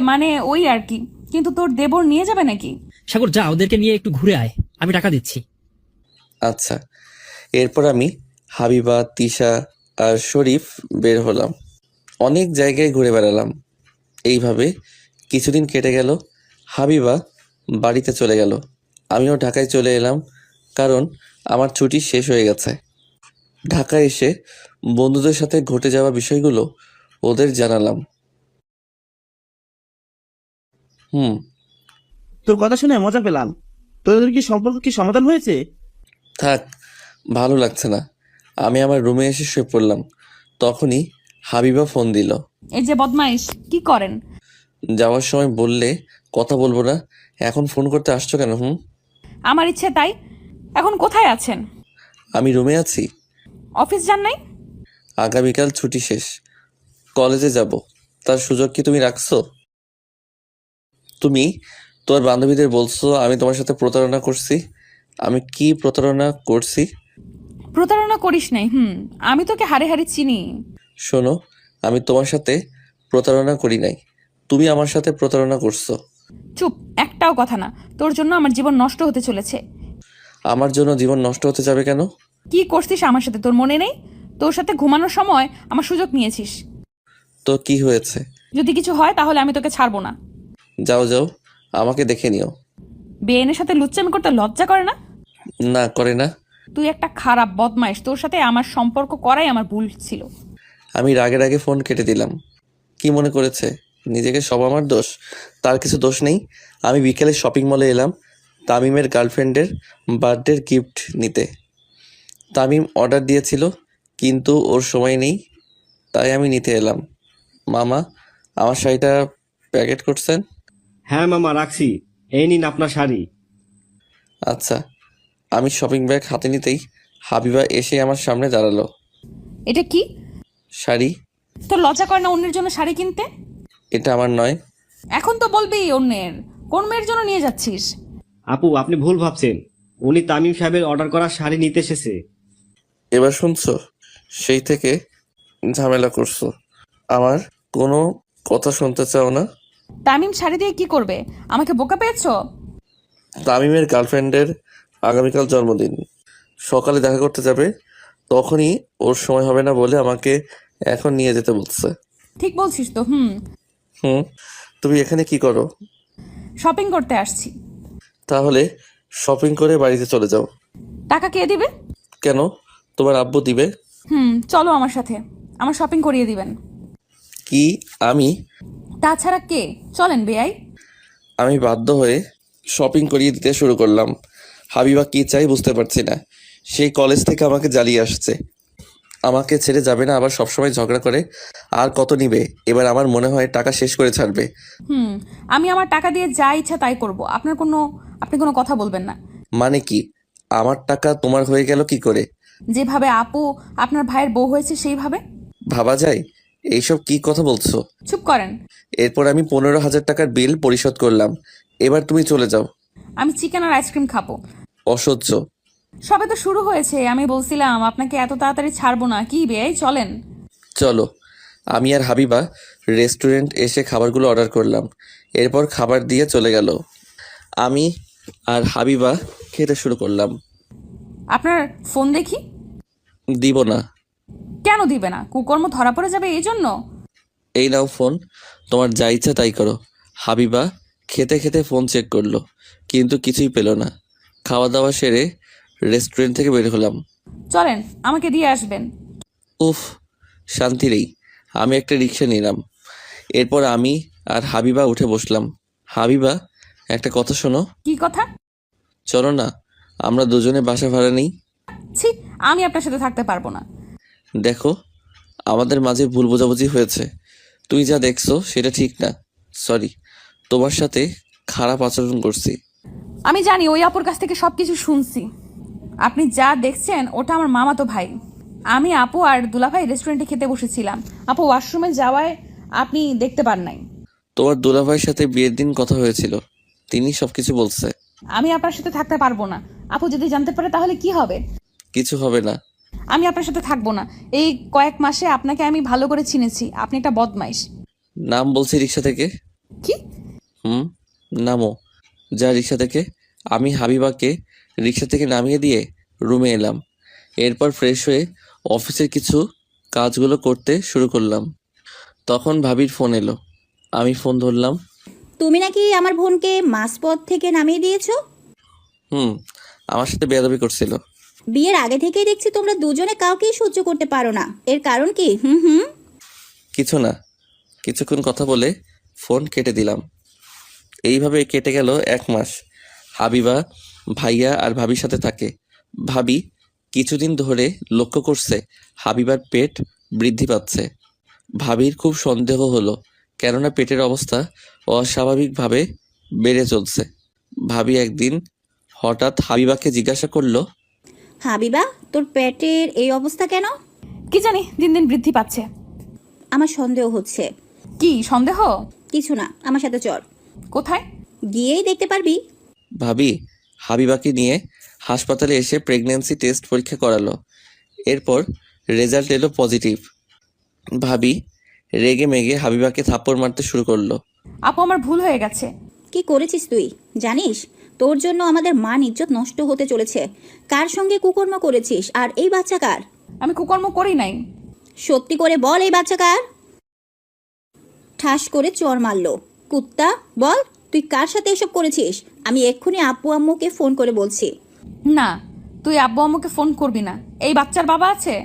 F: মানে ওই আর কি, কিন্তু তোর দেবর নিয়ে যাবে নাকি?
D: সাগর, যা ওদেরকে নিয়ে একটু ঘুরে আয়, আমি টাকা দিচ্ছি।
I: আচ্ছা। এরপর আমি হাবিবা, তিশা আর শরীফ বের হলাম। অনেক জায়গায় ঘুরে বেড়ালাম। এইভাবে কিছুদিন কেটে গেল। হাবিবা বাড়িতে চলে গেল, আমিও ঢাকায় চলে এলাম, কারণ আমার ছুটি শেষ হয়ে গেছে। ঢাকায় এসে বন্ধুদের সাথে ঘটে যাওয়া বিষয়গুলো ওদের জানালাম।
A: তোর কথা শুনে মজা পেলাম। তোদের কি সম্পর্ক কি সমাধান হয়েছে?
I: থাক, ভালো লাগছে না। আমি আমার রুমে এসে শুয়ে পড়লাম। তখনই হাবিবা ফোন দিল।
F: এই যে বদমাইশ, কি করেন?
I: যাওয়ার সময় বললে কথা বলবো না, এখন ফোন করতে আসছো কেন?
F: আমার ইচ্ছে তাই। এখন কোথায় আছেন?
I: আমি রুমে আছি।
F: অফিস যান নাই?
I: আগামীকাল ছুটি শেষ, কলেজে যাব। তার সুযোগ কি তুমি রাখছো? তুমি তোমার বান্ধবীদের বলছো আমি তোমার সাথে প্রতারণা করছি। আমি কি প্রতারণা করছি?
F: প্রতারণা করিস নাই। আমি তোকে হাড়ে হাড়ে চিনি।
I: শোনো, আমি তোমার সাথে প্রতারণা করি নাই, তুমি আমার সাথে প্রতারণা করছো।
F: চুপ, একটাও কথা না। তোর জন্য আমার জীবন নষ্ট হতে চলেছে।
I: আমার জন্য জীবন নষ্ট হতে যাবে কেন?
F: কি করছিস আমার সাথে তোর মনে নেই? তোর সাথে ঘুমানোর সময় আমার সুযোগ নিয়েছিস।
I: তো কি হয়েছে?
F: যদি কিছু হয় তাহলে আমি তোকে ছাড়বো না।
I: যাও যাও, আমাকে দেখে নিও।
F: বেআইনের সাথে লুচ্চামি করতে লজ্জা করে না?
I: না, করে না।
F: তুই একটা খারাপ বদমাইশ, তোর সাথে আমার সম্পর্ক করাই আমার ভুল ছিল।
I: আমি রাগে রাগে ফোন কেটে দিলাম। কি মনে করেছে নিজেকে সব আমার দোষ? তার কিছু দোষ নেই। আমি বিকেলে শপিং মলে এলাম তামিমের গার্লফ্রেন্ডের বার্থডের গিফট নিতে। তামিম অর্ডার দিয়েছিল, কিন্তু ওর সময় নেই, তাই আমি নিতে এলাম। মামা, আমার শাড়িটা প্যাকেট করছেন?
J: হ্যাঁ মামা, রাখছি। এই নিন আপনার শাড়ি।
I: আচ্ছা। আমি শপিং ব্যাগ হাতে নিতেই হাবিবা এসে আমার সামনে দাঁড়ালো।
F: এটা কি?
I: শাড়ি।
F: তোর লজ্জা করে না অন্যের জন্য শাড়ি কিনতে?
I: এটা আমার নয়।
F: এখন তো বলবি অন্যের। কোন মেয়ের জন্য নিয়ে যাচ্ছিস?
J: আপু আপনি ভুল ভাবছেন, উনি তামিম সাহেবের অর্ডার করা শাড়ি নিতে এসেছে।
I: এবার শুনছো? সেই থেকে ঝামেলা করছো, আমার কোনো কথা শুনতে চাও না।
F: তামিম শাড়ি দিয়ে কি করবে? আমাকে বোকা পেয়েছো?
I: তামিমের গার্লফ্রেন্ডের আগামীকাল জন্মদিন, সকালে দেখা করতে যাবে, তখনই ওর সময় হবে না বলে আমাকে এখন নিয়ে যেতে বলছে।
F: ঠিক বলছিস তো।
I: হুম, তুমি এখানে কি করো?
F: শপিং করতে আসছি।
I: তাহলে শপিং করে বাড়িতে চলে যাও।
F: টাকা কে দিবে?
I: কেন, তোমার আব্বু দিবে।
F: চলো আমার সাথে, আমার শপিং করিয়ে দিবেন।
I: কি আমি?
F: তাছাড়া কে? চলেন বেয়াই।
I: আমি বাধ্য হয়ে শপিং করিয়ে দিতে শুরু করলাম। হাবিবা কি চাই বুঝতে পারছি না। সেই কলেজ থেকে আমাকে জ্বালিয়ে আসছে, আমাকে ছেড়ে যাবে না, আবার সবসময় ঝগড়া করে। আর কত নিবে? এবার আমার মনে হয় টাকা শেষ করে ছাড়বে।
F: আমি আমার টাকা দিয়ে যা ইচ্ছা তাই করব। আপনি কোনো কথা বলবেন না।
I: মানে কি? আমার টাকা তোমার হয়ে গেল কি করে?
F: যেভাবে আপু আপনার ভাইয়ের বউ হয়েছে সেইভাবে।
I: ভাবা যায়? এইসব কি কথা বলছো?
F: চুপ করেন।
I: এরপর আমি 15,000 টাকার বিল পরিশোধ করলাম। এবার তুমি চলে যাও।
F: আমি চিকেন আর আইসক্রিম খাবো।
I: অসহ্য।
F: সবে তো শুরু হয়েছে। আমি বলছিলাম আপনাকে এত তাড়াতাড়ি ছাড়বো না। কি বেয়াই, চলেন।
I: চলো। আমি আর হাবিবা রেস্টুরেন্ট এসে খাবারগুলো অর্ডার করলাম। এরপর খাবার দিয়ে চলে গেল। আমি আর হাবিবা খেতে শুরু করলাম।
F: আপনার ফোন দেখি।
I: দিব না।
F: কেন দিবে না? কুকর্ম ধরা পড়ে যাবে এই জন্য?
I: এই নাও ফোন, তোমার যা ইচ্ছা তাই করো। হাবিবা খেতে খেতে ফোন চেক করলো, কিন্তু কিছুই পেল না। খাওয়া দাওয়া সেরে রেস্টুরেন্ট থেকে বের হলাম।
F: চলেন, আমাকে দিয়ে আসবেন।
I: উফ, শান্তি নেই। আমি একটা রিক্সা নিলাম। এরপর আমি আর হাবিবা উঠে বসলাম। হাবিবা, একটা কথা শোনো।
F: কি কথা?
I: চলো না, আমরা দুজনে বাসা ভাড়া নিই।
F: ছি, আমি আপনার সাথে থাকতে পারবো না।
I: দেখো, আমাদের মাঝে ভুল বোঝাবুঝি হয়েছে। তুই যা দেখছো সেটা ঠিক না। সরি, তোমার সাথে খারাপ আচরণ করছি।
F: আমি জানি, ওই আপুর কাছ থেকে সবকিছু শুনছি। আপনি যা দেখছেন ওটা আমার মামাতো ভাই। আমি আপু আর দুলাভাই রেস্টুরেন্টে খেতে বসেছিলাম। আপু ওয়াশরুমে যাওয়ায় আপনি দেখতে পান নাই।
I: তোমার দুলাভাইয়ের সাথে বিয়ের দিন কথা হয়েছিল, তিনি সবকিছু বলছে।
F: আমি আপনার সাথে থাকতে পারবো না। আপু যদি জানতে পারে তাহলে কি হবে?
I: কিছু হবে না।
F: আমি আপনার সাথে থাকবো না। এই কয়েক মাসে আপনাকে আমি ভালো করে চিনেছি। আপনি একটা বদমাইশ।
I: নাম বলছি রিক্সা থেকে।
F: কি?
I: নামো। যা রিক্সা থেকে। আমি হাবিবাকে রিক্সা থেকে নামিয়ে দিয়ে রুমে এলাম। এরপর ফ্রেশ হয়ে অফিসের কিছু কাজগুলো করতে শুরু করলাম। তখন ভাবির ফোন এলো। আমি ফোন ধরলাম।
G: তুমি নাকি আমার বোনকে মাঝপথ থেকে নামিয়ে দিয়েছো?
I: আমার সাথে বেয়াদবি করছিল।
G: বিয়ের আগে থেকেই দেখছি তোমরা দুজনে কাউকেই সহ্য করতে পারো না। এর কারণ কি?
I: কিছু না। কিছুক্ষণ কথা বলে ফোন কেটে দিলাম। এইভাবে কেটে গেল 1 মাস। হাবিবা ভাইয়া আর ভাবির সাথে থাকে। ভাবি কিছুদিন ধরে লক্ষ্য করছে হাবিবার পেট বৃদ্ধি পাচ্ছে। ভাবির খুব সন্দেহ হলো, কেননা পেটের অবস্থা অস্বাভাবিকভাবে বেড়ে চলছে। ভাবি একদিন হঠাৎ হাবিবাকে জিজ্ঞাসা করলো,
G: হাবিবা, তোর পেটের এই অবস্থা কেন?
F: কি জানি, দিন দিন বৃদ্ধি পাচ্ছে।
G: আমার সন্দেহ হচ্ছে।
F: কি সন্দেহ?
G: কিছু না, আমার সাথে চল।
F: কোথায়?
G: গিয়েই দেখতে পারবি।
I: ভাবি হাবিবাকে নিয়ে হাসপাতালে এসে প্রেগন্যান্সি টেস্ট পরীক্ষা করালো। এরপর রেজাল্ট এলো পজিটিভ। ভাবি রেগে মেগে হাবিবাকে থাপ্পড় মারতে শুরু করলো।
F: আপু, আমার ভুল হয়ে গেছে।
G: কি করেছিস তুই জানিস? তোর জন্য আমাদের মান ইজ্জত নষ্ট হতে চলেছে। কার সঙ্গে কুকর্ম করেছিস? আর এই বাচ্চা কার?
F: আমি কুকর্ম করি নাই।
G: সত্যি করে বল, এই বাচ্চা কার? ঠাস করে চর মারলো। কুত্তা, বল তুই কার সাথে এসব করেছিস? আমি এক্ষুনি আব্বু আম্মুকে ফোন করে বলছি।
F: না, তুই আব্বু আম্মুকে ফোন করবি না। এই বাচ্চার বাবা আছে।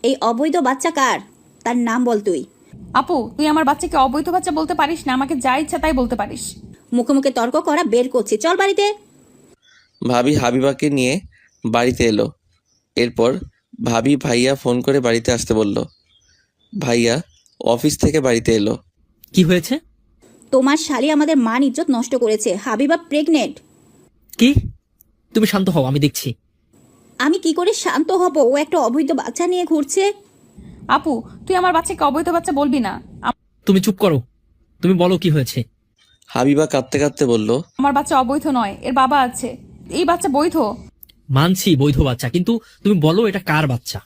G: এই অবৈধ বাচ্চা কার? তার নাম বল তুই।
F: আপু, তুই আমার বাচ্চাকে অবৈধ বাচ্চা বলতে পারিস না। আমাকে যা ইচ্ছা তাই বলতে পারিস।
G: মুখে মুখে তর্ক করা বের করছি, চল বাড়িতে।
I: ভাবি হাবিবাকে নিয়ে বাড়িতে এলো। এরপর ভাবি ভাইয়া ফোন করে বাড়িতে আসতে বলল। ভাইয়া অফিস থেকে বাড়িতে এলো।
D: কি হয়েছে?
G: তোমার শালি আমাদের মান ইজ্জত নষ্ট করেছে। হাবিবা প্রেগনেন্ট।
D: কি? তুমি শান্ত হও, আমি দেখছি।
G: আমি কি করে শান্ত হব? ও একটা অবৈধ বাচ্চা নিয়ে ঘুরছে।
F: আপু, তুই আমার বাচ্চাকে অবৈধ বাচ্চা বলবি না।
D: তুমি চুপ করো। তুমি বলো কি হয়েছে।
I: হাবিবা কাঁদতে কাঁদতে বলল,
F: আমার বাচ্চা অবৈধ নয়, এর বাবা আছে। এই বাচ্চা বৈধ।
D: মানছি বৈধ বাচ্চা, কিন্তু তুমি বলো এটা কার বাচ্চা।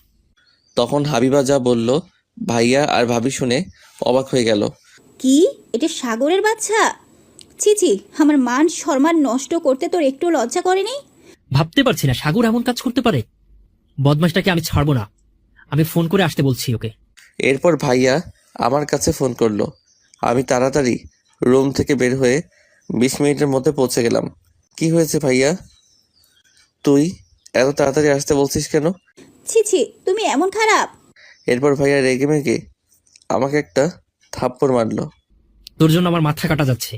I: তখন হাবিবা যা বলল ভাইয়া আর ভাবি শুনে অবাক হয়ে গেল।
G: কি, এটা সাগরের বাচ্চা? ছি ছি, আমার মান সম্মান নষ্ট করতে তোর একটু লজ্জা করেনি?
D: ভাবতে পারছি না সাগর এমন কাজ করতে পারে। বদমাশটাকে আমি ছাড়বো না, আমি ফোন করে আসতে বলছি ওকে।
I: এরপর ভাইয়া আমার কাছে ফোন করলো। আমি তাড়াতাড়ি রুম থেকে বের হয়ে 20 মিনিটের মধ্যে পৌঁছে গেলাম। কি হয়েছে ভাইয়া, তুই এত তাড়াতাড়ি আসতে বলছিস কেন?
G: ছি ছি, তুমি এমন খারাপ?
I: এরপর ভাইয়া রেগে মেগে আমাকে একটা থাপ্পড় মারলো।
D: তোর জন্য আমার মাথা কাটা যাচ্ছে।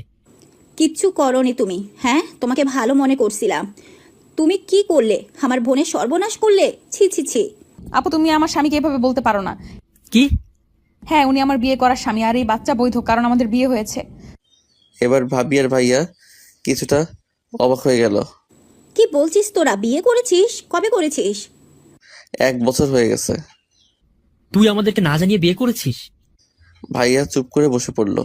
G: কিচ্ছু করনি তুমি। হ্যাঁ, তোমাকে ভালো মনে করছিলাম। তুমি কি করলে? আমার বোনের সর্বনাশ করলে। ছি ছি ছি।
F: আপু, তুমি আমার স্বামীকে এভাবে বলতে পারো না।
D: কি?
F: হ্যাঁ, উনি আমার বিয়ে করার স্বামী, আর এই বাচ্চা বৈধ, কারণ আমাদের বিয়ে হয়েছে।
I: এবার ভাবি আর ভাইয়া কিছুটা অবাক হয়ে গেল।
G: কি বলছিস তোরা? বিয়ে করেছিস? কবে করেছিস?
I: 1 বছর হয়ে গেছে।
D: তুই আমাদেরকে না জানিয়ে বিয়ে করেছিস?
I: ভাইয়া চুপ করে বসে পড়ল।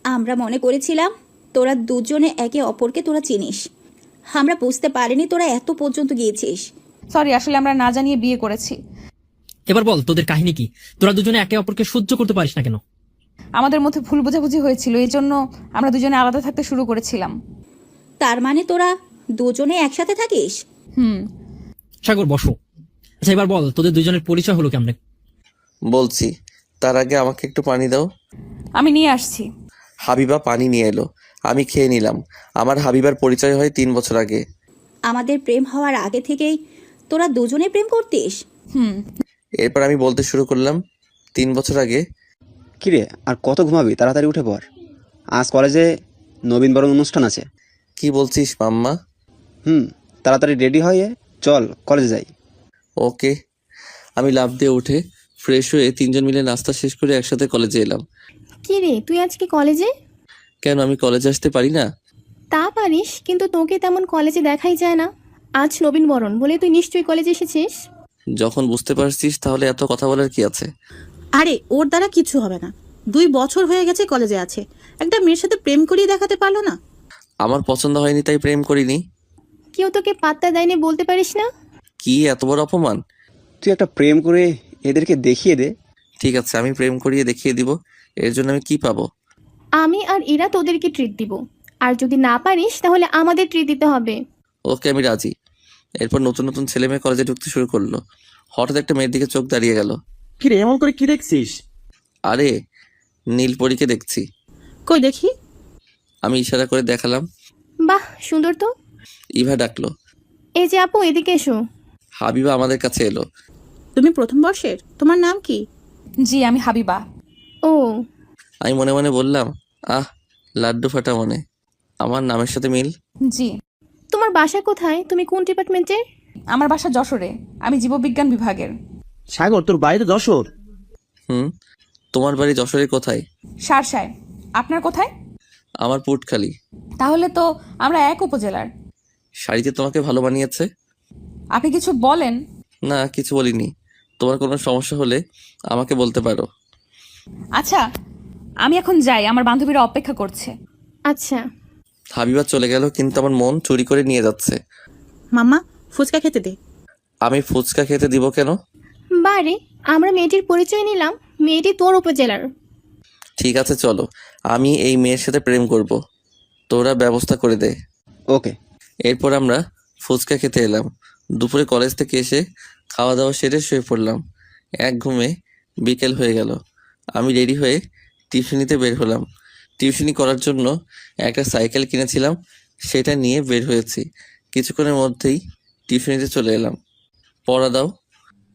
G: আমরা মনে করেছিলাম তোরা দুজনে একে অপরকে তোরা চিনিস। আমরা বুঝতে পারিনি তোরা এত পর্যন্ত গিয়েছিস।
F: সরি, আসলে আমরা না জানিয়ে বিয়ে করেছি।
D: এবার বল তোদের কাহিনী কি? তোরা দুজনে একে অপরকে সহ্য করতে পারিস না কেন?
F: আমাদের মধ্যে ভুল বোঝাবুঝি হয়েছিল, এই জন্য আমরা দুজনে আলাদা থাকতে শুরু করেছিলাম।
G: তার মানে তোরা দুজনে একসাথে থাকিস?
D: সাগর বসো। আচ্ছা এবার বল তোদের দুজনের পরিচয় হলো কেমনে?
I: বলছি, তার আগে আমাকে একটু পানি দাও।
F: আমি নিয়ে আসছি।
I: হাবিবা পানি নিয়ে এলো, আমি খেয়ে নিলাম। আমার হাবিবার পরিচয় হয় 3 বছর আগে।
G: আমাদের প্রেম হওয়ার আগে থেকেই তোরা দুজনে প্রেম করতিস?
I: এরপর আমি বলতে শুরু করলাম, 3 বছর আগে।
K: কিরে, আর কত ঘুমাবি? তাড়াতাড়ি উঠে পড়, আজ কলেজে নবীনবরণ অনুষ্ঠান আছে।
I: কি বলছিস মাম্মা?
K: তাড়াতাড়ি রেডি হয়ে চল কলেজে যাই।
I: ওকে। আমি লাফ দিয়ে উঠে ফ্রেশ হয়ে 3জন মিলে নাস্তা শেষ করে একসাথে কলেজে এলাম।
L: কি রে, তুই আজকে কলেজে?
I: কেন, আমি কলেজে আসতে পারি না?
L: তা পারিস, কিন্তু তোকে তেমন কলেজে দেখাই যায় না। আজ নবীনবরণ বলে তুই নিশ্চয়ই কলেজে এসেছিস।
I: যখন বুঝতে পারছিস তাহলে এত কথা বলার কি আছে?
M: আরে ওর দ্বারা কিছু হবে না। 2 বছর হয়ে গেছে কলেজে আছে, একটা মেয়ের সাথে প্রেম করিয়ে দেখাতে পারলো না?
I: আমার পছন্দ হয়নি তাই প্রেম করিনি।
L: কেউ তোকে পাত্তা দেয়নি বলতে পারিস না?
I: কি এত বড় অপমান?
K: তুই একটা প্রেম করে এদেরকে দেখিয়ে দে।
I: ঠিক আছে, আমি প্রেম করিয়ে দেখিয়ে দিব। এর জন্য আমি কি পাবো?
L: আমি আর এরা তোদেরকে ট্রিট দিব, আর যদি না পারিস তাহলে আমাদের ট্রিট দিতে হবে।
I: ওকে, আমি রাজি। এরপর নতুন নতুন ছেলে মেয়ে কলেজে ঢুকতে শুরু করলো। হঠাৎ একটা মেয়ের দিকে চোখ দাঁড়িয়ে গেল।
A: কিরে এমন করে কি দেখছিস?
I: আরে নীলপরীকে দেখছি।
M: কই দেখি।
I: আমি ইশারা করে দেখালাম।
L: বাহ, সুন্দর তো।
I: ইভা ডাকলো।
L: এই যে আপু, এদিকে এসো।
I: হাবিবা আমাদের কাছে এলো।
M: তুমি প্রথম বর্ষের, তোমার নাম কি?
F: জি, আমি হাবিবা।
L: ও,
I: আমি মনে মনে বললাম, আহ লাড্ডু ফাটা মনে, আমার নামের সাথে মিল।
F: জি।
L: তোমার বাসা কোথায়? তুমি কোন ডিপার্টমেন্টের?
F: আমার বাসা যশোরে, আমি জীববিজ্ঞান বিভাগের।
A: সাগর তোর বাড়িতে যশোর?
I: তোমার বাড়ি যশোরের কোথায়?
F: সারসায়। আপনার কোথায়?
I: আমার পুটখালি।
F: তাহলে তো আমরা এক উপজেলার।
I: শাড়িতে তোমাকে ভালো মানিয়েছে।
F: আপনি কিছু বলেন?
I: না, কিছু বলিনি। তোমার কোনো সমস্যা হলে আমাকে বলতে পারো।
F: আচ্ছা, আমি এখন যাই, আমার বান্ধবীরা অপেক্ষা করছে।
L: আচ্ছা।
I: হাবিবা চলে গেল, কিন্তু আমার মন চুরি করে নিয়ে যাচ্ছে।
M: মাম্মা, ফুচকা খেতে দে।
I: আমি ফুচকা খেতে দিব কেন?
L: বারে, আমরা মেয়েটির পরিচয় নিলাম, মেয়েটি তোর উপজেলার।
I: ঠিক আছে চলো, আমি এই মেয়ের সাথে প্রেম করব, তোরা ব্যবস্থা করে দে।
K: ওকে।
I: এরপর আমরা ফুচকা খেতে এলাম। দুপুরে কলেজ থেকে এসে খাওয়া দাওয়া সেরে শুয়ে পড়লাম। এক ঘুমে বিকেল হয়ে গেল। আমি রেডি হয়ে টিউশনিতে বের হলাম। টিউশনি করার জন্য একটা সাইকেল কিনেছিলাম, সেটা নিয়ে বের হয়েছি। কিছুক্ষণের মধ্যেই টিউশনিতে চলে এলাম। পড়া দাও।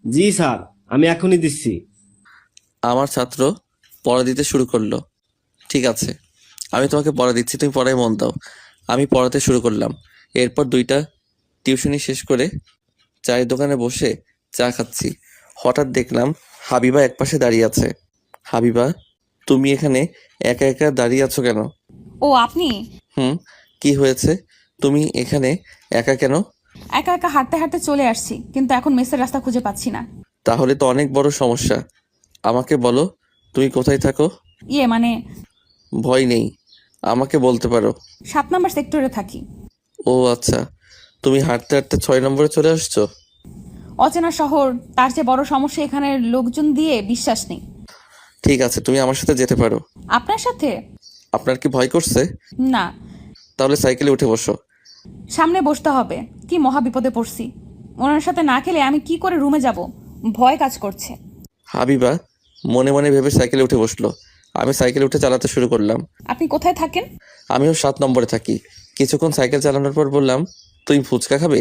J: জি স্যার, আমি এখনই দিচ্ছি।
I: আমার ছাত্র পড়া দিতে শুরু করলো। ঠিক আছে, আমি তোমাকে পড়া দিচ্ছি, তুমি পড়ায় মন দাও। আমি পড়াতে শুরু করলাম। এরপর 2টা টিউশনি শেষ করে চায়ের দোকানে বসে চা খাচ্ছি। হঠাৎ দেখলাম হাবিবা একপাশে দাঁড়িয়ে আছে। হাবিবা, তুমি এখানে একা একা দাঁড়িয়ে আছো কেন?
F: ও আপনি?
I: কি হয়েছে? তুমি এখানে একা কেন?
F: একা একা হাঁটতে হাঁটতে চলে আসছি, কিন্তু এখন মেসের রাস্তা খুঁজে পাচ্ছি না।
I: তাহলে তো অনেক বড় সমস্যা। আমাকে বলো, তুমি কোথায় থাকো?
F: মানে
I: ভয় নেই, আমাকে বলতে পারো।
F: 7 নম্বর সেক্টরে থাকি।
I: ও আচ্ছা, তুমি হাঁটতে হাঁটতে 6 নম্বরে চলে আসছো?
F: অচেনা শহর, তার চেয়ে বড় সমস্যা এখানের লোকজন দিয়ে বিশ্বাস নেই।
I: ঠিক আছে, তুমি আমার সাথে যেতে পারো।
F: আপনার সাথে?
I: আপনার কি ভয় করছে?
F: না।
I: তাহলে সাইকেলে উঠে বসো।
F: সামনে বসতে হবে। কি মহা বিপদে পড়ছি। ওনার সাথে না খেলে আমি কি করে রুমে যাব? ভয় কাজ করছে।
I: হাবিবা মনে মনে ভেবে সাইকেলে উঠে বসলো। আমি সাইকেলে উঠে চালাতে শুরু করলাম।
F: আপনি কোথায় থাকেন?
I: আমিও 7 নম্বরে থাকি। কিছুক্ষণ সাইকেল চালানোর পর বললাম, তুই ফুচকা খাবে?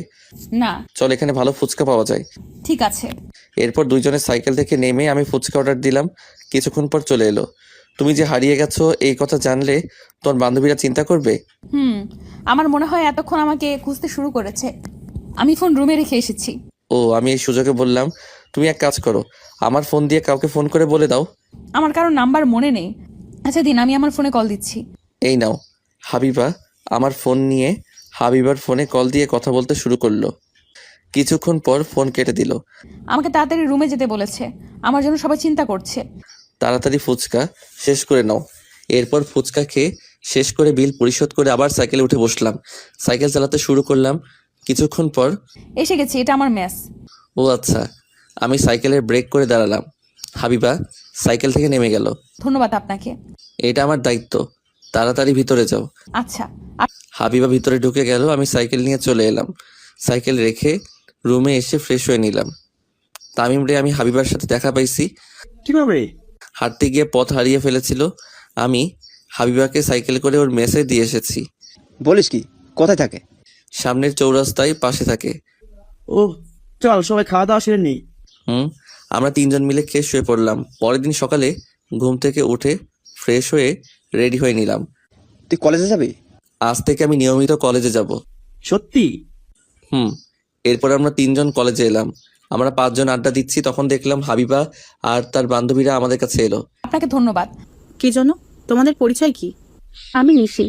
F: না।
I: চল, এখানে ভালো ফুচকা পাওয়া যায়।
F: ঠিক আছে।
I: এরপর দুইজনের সাইকেল থেকে নেমে আমি ফুচকা অর্ডার দিলাম। কিছুক্ষণ পর চলে এলো। তুমি যে হারিয়ে গেছো এই কথা জানলে তোর বান্ধবীরা চিন্তা করবে।
F: আমার মনে হয় এতক্ষণ আমাকে খুঁজতে শুরু করেছে। আমি ফোন রুমে রেখে এসেছি।
I: ও, আমি এই সুযোগে বললাম, তুমি এক কাজ করো, আমার ফোন দিয়ে কাউকে ফোন করে বলে দাও।
F: আমার কারোর নাম্বার মনে নেই। আচ্ছা দিন, আমি আমার ফোনে কল দিচ্ছি।
I: এই নাও। হাবিবা আমার ফোন নিয়ে হাবিবার ফোনে কল দিয়ে কথা বলতে শুরু করলো। কিছুক্ষণ পর ফোন কেটে দিল।
F: আমাকে তাড়াতাড়ি রুমে যেতে বলেছে। আমার জন্য সবাই চিন্তা করছে।
I: তাড়াতাড়ি ফুচকা শেষ করে নাও। এরপর ফুচকা খেয়ে শেষ করে বিল পরিশোধ করে আবার সাইকেলে উঠে বসলাম। সাইকেল চালাতে শুরু করলাম। কিছুক্ষণ পর
F: এসে গেছি, এটা আমার মেস।
I: ও আচ্ছা, আমি সাইকেলের ব্রেক করে দাঁড়ালাম। হাবিবা সাইকেল থেকে নেমে গেল।
F: ধন্যবাদ আপনাকে।
I: এটা আমার দায়িত্ব, তাড়াতাড়ি ভিতরে যাও।
F: আচ্ছা।
I: হাবিবা ভিতরে ঢুকে গেল। আমি সাইকেল নিয়ে চলে এলাম। সাইকেল রেখে রুমে এসে ফ্রেশ হয়ে নিলাম। তামিম রে আমি হাবিবার সাথে দেখা পাইছি।
A: কিভাবে?
I: হাঁটতে গিয়ে পথ হারিয়ে ফেলেছিল। আমি হাবিবাকে সাইকেল করে ওর মেসে দিয়ে এসেছি।
K: বলিস কি? কোথায় থাকে?
I: সামনের চৌরাস্তায় পাশে থাকে।
A: ও চল, সবাই খাওয়া দাওয়া সেরে নেই।
I: আমরা 3 জন মিলে খেয়ে শুয়ে পড়লাম। পরের দিন সকালে ঘুম থেকে উঠে ফ্রেশ হয়ে রেডি হয়ে নিলাম।
K: তুই কলেজে যাবি?
I: আজ থেকে আমি নিয়মিত কলেজে যাব।
A: সত্যি?
I: এরপর আমরা 3 জন কলেজে এলাম। আমরা 5 জন আড্ডা দিচ্ছি, তখন দেখলাম হাবিবা আর তার বান্ধবীরা আমাদের কাছে এলো।
F: আপনাকে ধন্যবাদ।
M: কি জন্য? তোমাদের পরিচয় কি?
C: আমি নিশি।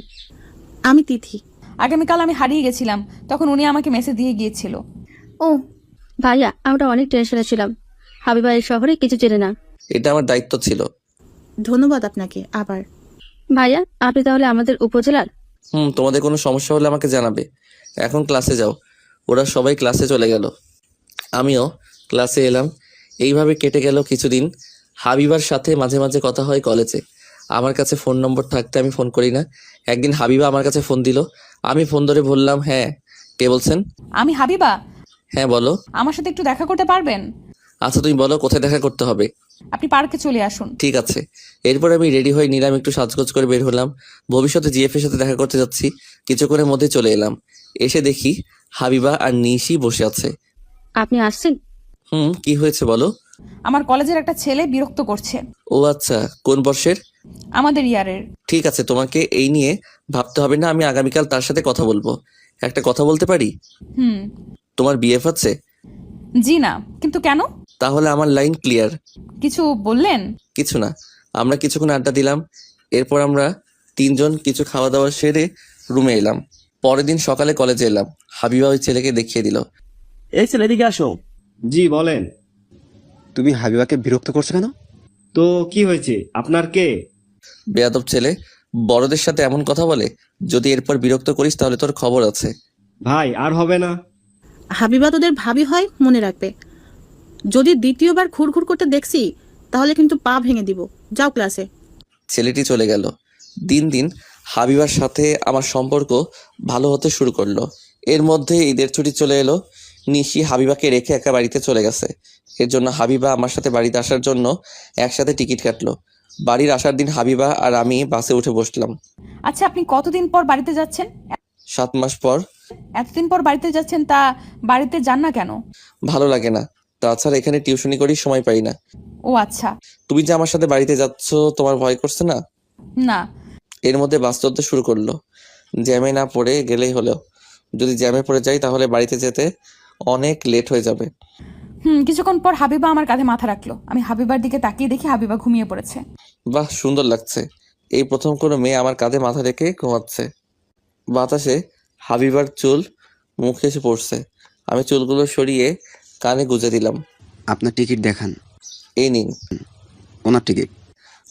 M: আমি তিথি।
F: আগামীকাল আমি হারিয়ে গেছিলাম, তখন উনি আমাকে মেসেজ দিয়ে গিয়েছিল।
C: ও ভাইয়া, আমরা অনেক টেনশনে ছিলাম। হাবিবা এই শহরে কিছু চেনে না।
I: এটা আমার দায়িত্ব ছিল।
M: ধন্যবাদ আপনাকে আবার।
C: ভাইয়া, আপনি তাহলে আমাদের উপজেলার?
I: তোমাদের কোনো সমস্যা হলে আমাকে জানাবে। এখন ক্লাসে যাও। ওরা সবাই ক্লাসে চলে গেল। আমিও ক্লাসে এলাম। এইভাবে কেটে গেল কিছুদিন। হাবিবার সাথে মাঝে মাঝে কথা হয় কলেজে। আমার কাছে ফোন নম্বর থাকতে আমি ফোন করি না। একদিন হাবিবা আমার কাছে ফোন দিল। আমি ফোন ধরে বললাম, হ্যাঁ, কে বলছেন?
F: আমি হাবিবা।
I: হ্যাঁ বলো।
F: আমার সাথে একটু দেখা করতে পারবেন?
I: আচ্ছা তুমি বলো কোথায় দেখা করতে হবে।
F: আপনি পার্কে চলে আসুন।
I: ঠিক আছে। এরপর আমি রেডি হয়ে নিলাম, একটু সাজগোজ করে বের হলাম। ভবিষ্যতে জিএফ এর সাথে দেখা করতে যাচ্ছি। কিছুক্ষণের মধ্যে চলে এলাম। এসে দেখি হাবিবা আর নিশি বসে আছে।
C: আপনি আসছেন?
I: কি হয়েছে বলো।
F: আমার কলেজের একটা ছেলে বিরক্ত করছে।
I: ও আচ্ছা, কোন বর্ষের?
F: আমাদের ইয়ারের।
I: ঠিক আছে, তোমাকে এই নিয়ে ভাবতে হবে না। আমি আগামীকাল তার সাথে কথা বলবো। একটা কথা বলতে পারি? তোমার বিএফ আছে?
F: জি না। কিন্তু কেন?
I: তাহলে আমার লাইন ক্লিয়ার।
F: কিছু বললেন?
I: কিছু না। আমরা কিছুক্ষণ আড্ডা দিলাম। এরপর আমরা 3 জন কিছু খাওয়া দাওয়া সেরে রুমে এলাম। পরের দিন সকালে কলেজে এলাম। হাবিবা ওই ছেলেকে দেখিয়ে দিল।
A: এই ছেলে, এদিকে আসো।
J: জি বলেন।
K: তুমি হাবিবাকে বিরক্ত করছো কেন?
J: তো কি হয়েছে? আপনার কে?
I: বেয়াদব ছেলে, বড়দের সাথে এমন কথা বলে। যদি এরপর বিরক্ত করিস তাহলে তোর খবর আছে।
J: ভাই আর হবে না।
M: হাবিবা তোদের ভাবি হয়, মনে রাখবে। যদি দ্বিতীয়বার ঘুরঘুর করতে দেখছি তাহলে কিন্তু পা ভেঙে দিব। যাও ক্লাসে।
I: ছেলেটি চলে গেল। দিন দিন হাবিবার সাথে আমার সম্পর্ক ভালো হতে শুরু করলো। এর মধ্যে ঈদের ছুটি চলে এলো। নিশি হাবিবাকে রেখে একা বাড়িতে চলে গেছে। এর জন্য হাবিবা আমার সাথে বাড়িতে আসার জন্য একসাথে টিকিট কাটলো। বাড়ির আসার দিন হাবিবা আর আমি বাসে উঠে বসলাম।
F: আচ্ছা, আপনি কতদিন পর বাড়িতে যাচ্ছেন?
I: 7 মাস পর।
F: এতদিন পর বাড়িতে যাচ্ছেন, তা বাড়িতে যান না কেন?
I: ভালো লাগে না। তাছাড়া এখানে টিউশনি করি, সময় পাই না।
F: ও আচ্ছা।
I: তুমি যে আমার সাথে বাড়িতে যাচ্ছ, তোমার ভয় করছে না?
F: না।
I: এর মধ্যে বাস চলতে শুরু করলো। জ্যামে না পড়ে গেলেই হলো। যদি জ্যামে পড়ে যাই তাহলে বাড়িতে যেতে অনেক লেট হয়ে যাবে।
F: কিছুক্ষণ পর হাবিবা আমার কাঁধে মাথা রাখলো। আমি হাবিবার দিকে তাকিয়ে দেখি হাবিবা ঘুমিয়ে পড়েছে।
I: বাহ, সুন্দর লাগছে। এই প্রথম কোনো মেয়ে আমার কাঁধে মাথা রেখে ঘুমাচ্ছে। বাতাসে হাবিবার চুল মুখে এসে পড়ছে। আমি চুলগুলো সরিয়ে কানে গুজে দিলাম।
K: আপনার টিকিট দেখান।
I: এই নিন।
K: ওনার টিকিট।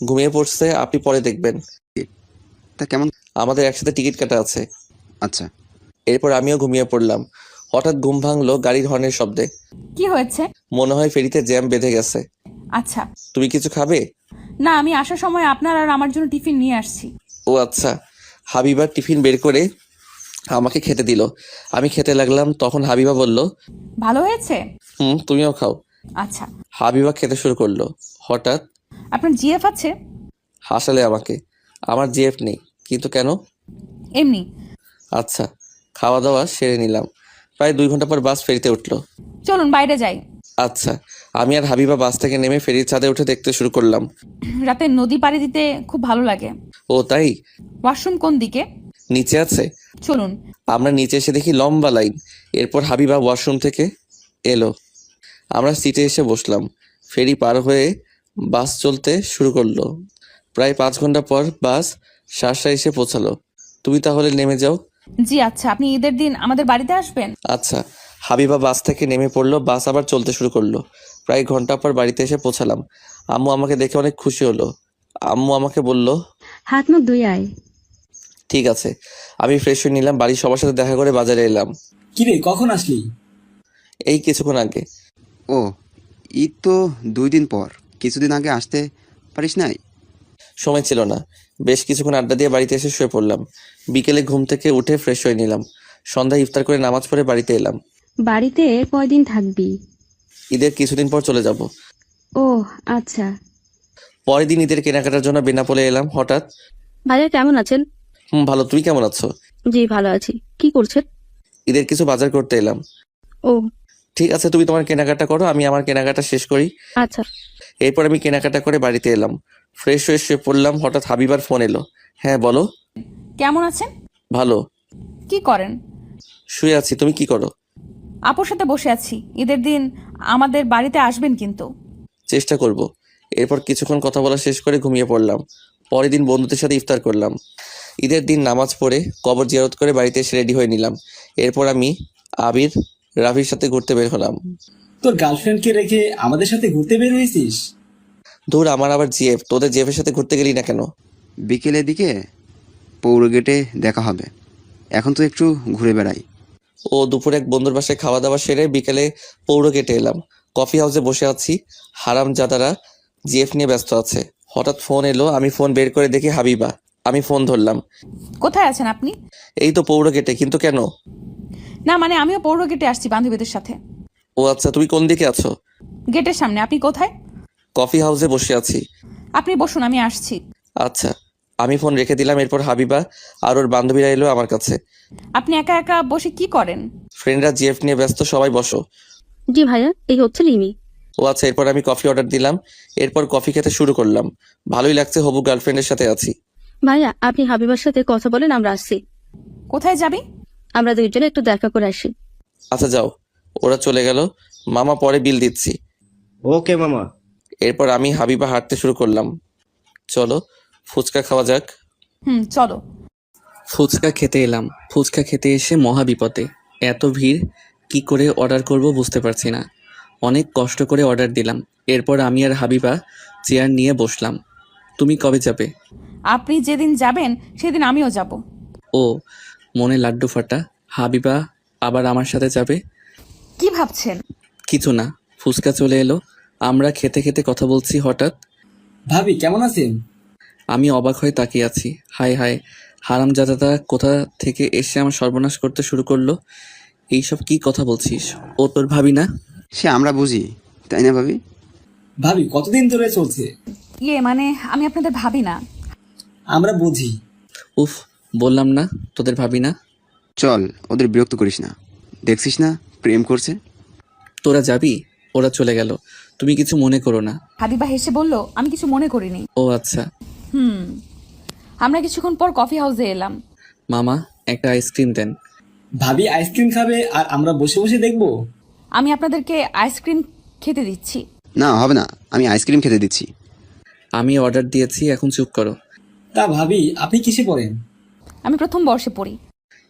I: ঘুমিয়ে পড়ছে, আপনি পরে দেখবেন।
K: তা কেমন?
I: আমাদের একসাথে টিকিট কাটা আছে।
K: আচ্ছা।
I: এরপর আমিও ঘুমিয়ে পড়লাম। হঠাৎ ঘুম ভাঙলো গাড়ির হর্নের শব্দে।
F: কি হয়েছে?
I: মনে হয় ফেরিতে জ্যাম বেঁধে গেছে।
F: আচ্ছা।
I: তুমি কিছু খাবে?
F: না, আমি আসার সময় আপনার আর আমার জন্য টিফিন নিয়ে আসছি।
I: ও আচ্ছা। হাবিবা টিফিন বের করে আমাকে খেতে দিল। আমি খেতে লাগলাম, তখন হাবিবা বলল,
F: ভালো হয়েছে?
I: তুমিও খাও।
F: আচ্ছা।
I: হাবিবা খেতে শুরু করলো। হঠাৎ
F: আপনার জিএফ আছে?
I: হাসালে আমাকে। আমার জিএফ নেই। কিন্তু কেন?
F: এমনি।
I: আচ্ছা। খাওয়া দাওয়া সেরে নিলাম। প্রায় 2 ঘন্টা পর বাস ফেরিতে উঠলো।
F: চলুন বাইরে যাই।
I: আচ্ছা। আমি আর হাবিবা বাস থেকে নেমে ফেরির ছাদে উঠে দেখতে শুরু করলাম।
F: রাতে নদী পাড়ি দিতে খুব ভালো লাগে।
I: ও তাই?
F: ওয়াশরুম কোন দিকে?
I: নিচে আছে।
F: চলুন।
I: আমরা নিচে এসে দেখি লম্বা লাইন। এরপর হাবিবা ওয়াশরুম থেকে এলো। আমরা সিটে এসে বসলাম। ফেরি পার হয়ে বাস চলতে শুরু করলো। প্রায় 5 ঘন্টা পর বাস শার্শা এসে পৌঁছালো। তুমি তাহলে নেমে যাও।
F: জি আচ্ছা, আপনি ঈদের দিন আমাদের বাড়িতে আসবেন?
I: আচ্ছা। হাবিবা বাস থেকে নেমে পড়লো। বাস আবার চলতে শুরু করলো। প্রায় ঘন্টা পর বাড়িতে এসে পৌঁছালাম। আম্মু আমাকে দেখে অনেক খুশি হলো। আম্মু আমাকে বলল,
C: হাত মুখ ধুই আয়।
I: ঠিক আছে। আমি ফ্রেশ হয়ে নিলাম। বাড়ির সবার সাথে দেখা করে বাজারে এলাম।
E: কিরে, কখন আসলি?
I: এই কিছুক্ষণ আগে।
K: ও, ঈদ তো 2 দিন পর। কিছুদিন আগে আসতে পারিস নাই?
I: সময় ছিল না। বেশ কিছুক্ষণ আড্ডা দিয়ে বাড়িতে এসে শুয়ে পড়লাম। বিকেলে ঘুম থেকে উঠে ফ্রেশ হয়ে নিলাম। সন্ধ্যায় ইফতার করে নামাজ পড়ে বাড়িতে এলাম।
C: বাড়িতে কয়দিন থাকবি?
I: ঈদের কিছুদিন পর চলে যাব।
C: ও আচ্ছা।
I: পরের দিন ঈদের কেনাকাটার জন্য বেনাপোলে এলাম। হঠাৎ,
M: ভাইয়া কেমন আছেন?
I: ভালো। তুই কেমন আছো?
M: জি ভালো আছি। কি করছেন?
I: ঈদের কিছু বাজার করতে এলাম।
M: ও
I: ঠিক আছে, তুমি তোমার কেনাকাটা করো, আমি আমার কেনাকাটা শেষ করি।
M: আচ্ছা।
I: এরপর আমি কেনাকাটা করে বাড়িতে এলাম। ফ্রেশ হয়ে শুয়ে পড়লাম। হঠাৎ হাবিবার ফোন এলো। হ্যাঁ বলো।
F: কেমন আছেন?
I: ভালো।
F: কি করেন?
I: শুয়ে আছি। তুমি কি করো?
F: আপুর সাথে বসে আছি। ঈদের দিন আমাদের বাড়িতে আসবেন কিন্তু।
I: চেষ্টা করব। এরপর কিছুক্ষণ কথা বলা শেষ করে ঘুমিয়ে পড়লাম। পরের দিন বন্ধুদের সাথে ইফতার করলাম। ঈদের দিন নামাজ পড়ে কবর জিয়ারত করে বাড়িতে এসে রেডি হয়ে নিলাম। এরপর আমি আবির, রাফির সাথে ঘুরতে বের হলাম।
E: তোর গার্লফ্রেন্ডকে রেখে আমাদের সাথে ঘুরতে বের হয়েছিস?
I: ধুর, আমার আবার জিএফ। তোদের জিএফের সাথে ঘুরতে গেলি না কেন?
K: বিকেলের দিকে পৌর গেটে দেখা হবে। এখন তো একটু ঘুরে বেড়াই।
I: ও, দুপুরে এক বন্ধুর বাসায় খাওয়া দাওয়া সেরে বিকেলে পৌর গেটে এলাম। কফি হাউসে বসে আছি। হারামজাদারা জিএফ নিয়ে ব্যস্ত আছে। হঠাৎ ফোন এলো। আমি ফোন বের করে দেখি হাবিবা। আমি ফোন ধরলাম।
F: কোথায় আছেন আপনি?
I: এই তো পৌর গেটে। কিন্তু কেন?
F: না মানে আমিও পৌর গেটে আসছি বান্ধবীদের সাথে।
I: ও আচ্ছা, তুমি কোন দিকে আছো?
F: গেটের সামনে। আপনি কোথায়?
I: কফি হাউসে বসে আছি।
F: আপনি বসুন, আমি আসছি।
I: আচ্ছা। আমি ফোন রেখে দিলাম। এরপর হাবিবা আর ওর বান্ধবীরা এলো আমার কাছে।
F: আপনি একা একা বসে কি করেন?
I: ফ্রেন্ডরা জিএফ নিয়ে ব্যস্ত, সবাই বসো।
M: জি ভাইয়া, এই হচ্ছে রিমি।
I: ও আচ্ছা। এরপর আমি কফি অর্ডার দিলাম। এরপর কফি খেতে শুরু করলাম। ভালোই লাগছে, হবু গার্লফ্রেন্ডের সাথে আছি।
M: ভাইয়া আপনি হাবিবার সাথে কথা বলেন, আমরা আসছি।
F: কোথায় যাবি?
M: আমরা দুইজনে একটু দেখা করে আসি।
I: আচ্ছা যাও। ওরা চলে গেল। মামা পরে বিল দিচ্ছি।
J: ওকে মামা।
I: এরপর আমি হাবিবা হাঁটতে শুরু করলাম। চলো ফুচকা খাওয়া যাক।
F: চলো।
B: ফুচকা খেতে এলাম। ফুচকা খেতে এসে মহা বিপদে। এত ভিড়, কি করে অর্ডার করব বুঝতে পারছি না। অনেক কষ্ট করে অর্ডার দিলাম। এরপর আমি আর হাবিবা চেয়ার নিয়ে বসলাম। তুমি কবে যাবে?
F: আপনি যেদিন যাবেন সেদিন আমিও যাব।
B: ও, মনে লাড্ডু ফাটা। হাবিবা আবার আমার সাথে যাবে?
F: কি ভাবছেন?
B: কিছু না। ফুচকা চলে এলো। আমরা খেতে খেতে কথা বলছি। হঠাৎ,
E: ভাবি কেমন আছেন?
B: আমি অবাক হয়ে তাকিয়ে আছি। হায় হায়, হারামজাদাটা কোথা থেকে এসে আমার সর্বনাশ করতে শুরু করলো। এইসব কি কথা বলছিস? ও তোর ভাবি না?
K: সে আমরা বুঝি, তাই না ভাবি?
E: ভাবি কতদিন ধরে চলছে?
F: মানে আমি আপনাদের ভাবি না।
E: আমরা বুঝি।
B: উফ, বললাম না তোদের ভাবি না।
K: চল, ওদের বিরক্ত করিস না। দেখছিস না প্রেম করছে।
B: তোরা যাবি? ওরা চলে গেল। তুমি কিছু মনে করো না।
F: হাবিবা হেসে বলল, আমি কিছু মনে করিনি।
B: ও আচ্ছা।
F: আমরা কিছুক্ষণ পর কফি হাউসে এলাম।
B: মামা একটা আইসক্রিম দেন।
E: ভাবি আইসক্রিম খাবে আর আমরা বসে বসে দেখবো?
F: আমি আপনাদেরকে আইসক্রিম খেতে দিচ্ছি।
K: না হবে না, আমি আইসক্রিম খেতে দিচ্ছি।
B: আমি অর্ডার দিয়েছি, এখন চুপ করো।
E: তা ভাবি আপনি কিসে পড়েন?
F: আমি প্রথম বর্ষে পড়ি।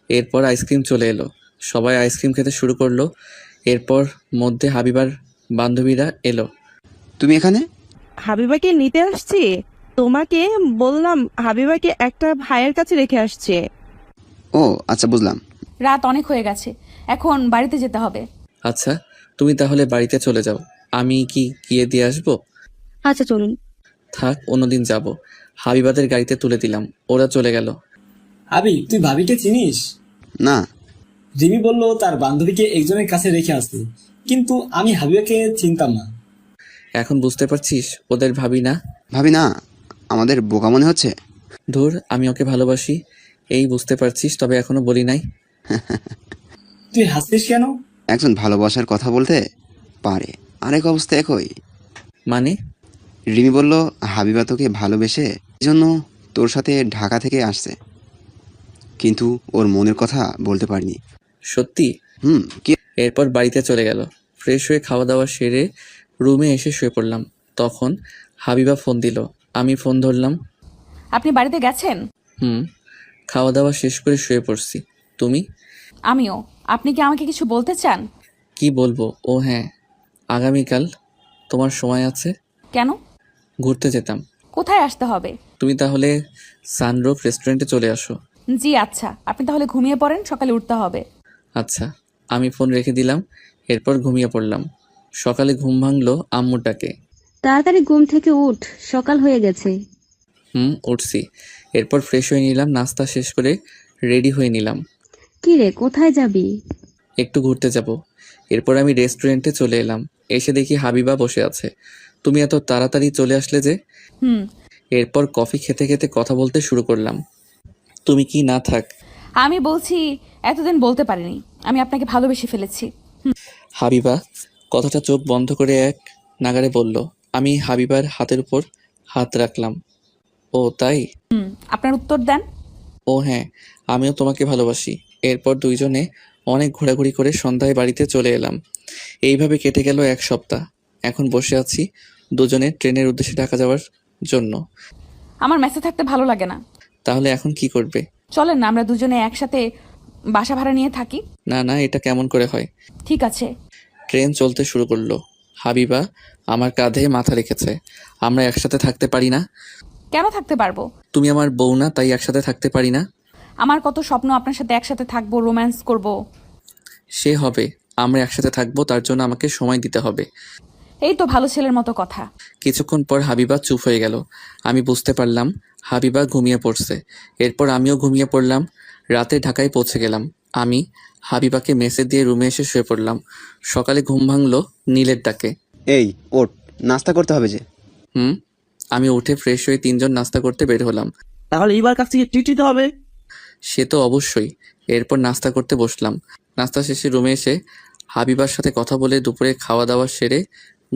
B: এরপর আইসক্রিম চলে এলো। সবাই আইসক্রিম খেতে শুরু করলো। এরপর মধ্যে হাবিবার বান্ধবীরা এলো।
K: তুমি এখানে?
H: হাবিবাকে নিতে আসছি। তোমাকে বললাম হাবিবাকে একটা ভাইয়ের কাছে রেখে আসছে।
K: ও আচ্ছা, বুঝলাম।
F: রাত অনেক হয়ে গেছে, এখন বাড়িতে যেতে হবে।
B: আচ্ছা, তুমি তাহলে বাড়িতে চলে যাও, আমি কি গিয়ে দিয়ে আসবো?
C: আচ্ছা চলুন।
B: থাক, অন্যদিন যাব। হাবিবাদের গাড়িতে তুলে দিলাম, ওরা চলে গেল।
E: আবি, তুই ভাবিকে চিনিস?
K: না।
E: রিমি বলল তার বান্ধবীকে একজনের কাছে রেখে আসতে, কিন্তু আমি হাবিবাকে চিনতাম না।
B: এখন বুঝতে পারছিস ওদের ভাবি না?
K: ভাবি না? আমাদের বোকা মনে হচ্ছে।
B: ধুর, আমি ওকে ভালোবাসি, এই বুঝতে পারছিস, তবে এখনো বলি নাই।
E: তুই হাসছিস কেন?
K: একজন ভালোবাসার কথা বলতে পারে, আরেক অবস্থা একই।
B: মানে?
K: রিমি বলল হাবিবা তোকে ভালোবেসে জন্য তোর সাথে ঢাকা থেকে আসছে, কিন্তু ওর মনের কথা বলতে পারিনি।
B: সত্যি?
K: কি?
B: এরপর বাড়িতে চলে গেল। ফ্রেশ হয়ে খাওয়া দাওয়া সেরে রুমে এসে শুয়ে পড়লাম। তখন হাবিবা ফোন দিল, আমি ফোন ধরলাম।
F: আপনি বাড়িতে গেছেন?
B: খাওয়া দাওয়া শেষ করে শুয়ে পড়ছি। তুমি?
F: আমিও। আপনি কি আমাকে কিছু বলতে চান?
B: কি বলবো? ও হ্যাঁ, আগামীকাল তোমার সময় আছে?
F: কেন?
B: ঘুরতে যেতাম।
F: কোথায় আসতে হবে?
B: তুমি তাহলে সানরুফ রেস্টুরেন্টে চলে আসো।
F: জি আচ্ছা, আপনি তাহলে ঘুমিয়ে পড়েন, সকালে উঠতে হবে।
B: আচ্ছা, আমি ফোন রেখে দিলাম। এরপর ঘুমিয়ে পড়লাম। সকালে ঘুম ভাঙলো আম্মুর ডাকে।
C: তাড়াতাড়ি ঘুম থেকে উঠ, সকাল হয়ে গেছে।
B: উঠছি। এরপর ফ্রেশ হয়ে নিলাম, নাস্তা শেষ করে রেডি হয়ে নিলাম।
C: কি রে, কোথায় যাবি?
B: একটু ঘুরতে যাব। এরপর আমি রেস্টুরেন্টে চলে এলাম। এসে দেখি হাবিবা বসে আছে। তুমি এত তাড়াতাড়ি চলে আসলে যে? এরপর কফি খেতে খেতে কথা বলতে শুরু করলাম। তুমি কি না থাক?
F: আমি বলছি এতদিন বলতে পারিনি, আমি আপনাকে ভালোবেসে ফেলেছি।
B: হাবিবা কথাটা চোখ বন্ধ করে এক নাগাড়ে বলল। আমি হাবিবার হাতের উপর হাত রাখলাম। ও তাই?
F: আপনার উত্তর দেন।
B: ও হ্যাঁ, আমিও তোমাকে ভালোবাসি। এরপর দুইজনে অনেক ঘোরাঘুরি করে সন্ধ্যায় বাড়িতে চলে এলাম। এইভাবে কেটে গেল এক সপ্তাহ। এখন বসে আছি দুজনে ট্রেনের উদ্দেশ্যে ঢাকা যাওয়ার জন্য।
F: আমার মেসে থাকতে ভালো লাগে না।
B: তাহলে এখন কি করবে?
F: চলেন না আমরা দুজনে একসাথে বাসা ভাড়া নিয়ে থাকি।
B: না না, এটা কেমন করে হয়?
F: ঠিক আছে।
B: ট্রেন চলতে শুরু করলো। হাবিবা আমার কাঁধে মাথা রেখেছে। আমরা একসাথে থাকতে পারি না?
F: কেন থাকতে পারবো?
B: তুমি আমার বউ না, তাই একসাথে থাকতে পারি না?
F: আমার কত স্বপ্ন আপনার সাথে একসাথে থাকবো, রোম্যান্স করব।
B: সে হবে, আমরা একসাথে থাকবো, তার জন্য আমাকে সময় দিতে হবে।
F: এই তো ভালো ছেলের মতো কথা।
B: কিছুক্ষণ পর হাবিবা চুপ হয়ে গেল। আমি বুঝতে পারলাম হাবিবা ঘুমিয়ে পড়ছে। এরপর আমিও ঘুমিয়ে পড়লাম। রাতে ঢাকায় পৌঁছে গেলাম। আমি হাবিবাকে মেসে দিয়ে রুমে এসে শুয়ে পড়লাম। সকালে ঘুম ভাঙলো নীলের ডাকে।
K: এই ওঠ, নাস্তা করতে হবে যে।
B: আমি উঠে ফ্রেশ হয়ে তিনজন নাস্তা করতে বের হলাম।
A: তাহলে এবার কাছ থেকে ট্রিট দিতে হবে।
B: সে তো অবশ্যই। এরপর নাস্তা করতে বসলাম। নাস্তা শেষে রুমে এসে হাবিবার সাথে কথা বলে দুপুরে খাওয়া দাওয়া সেরে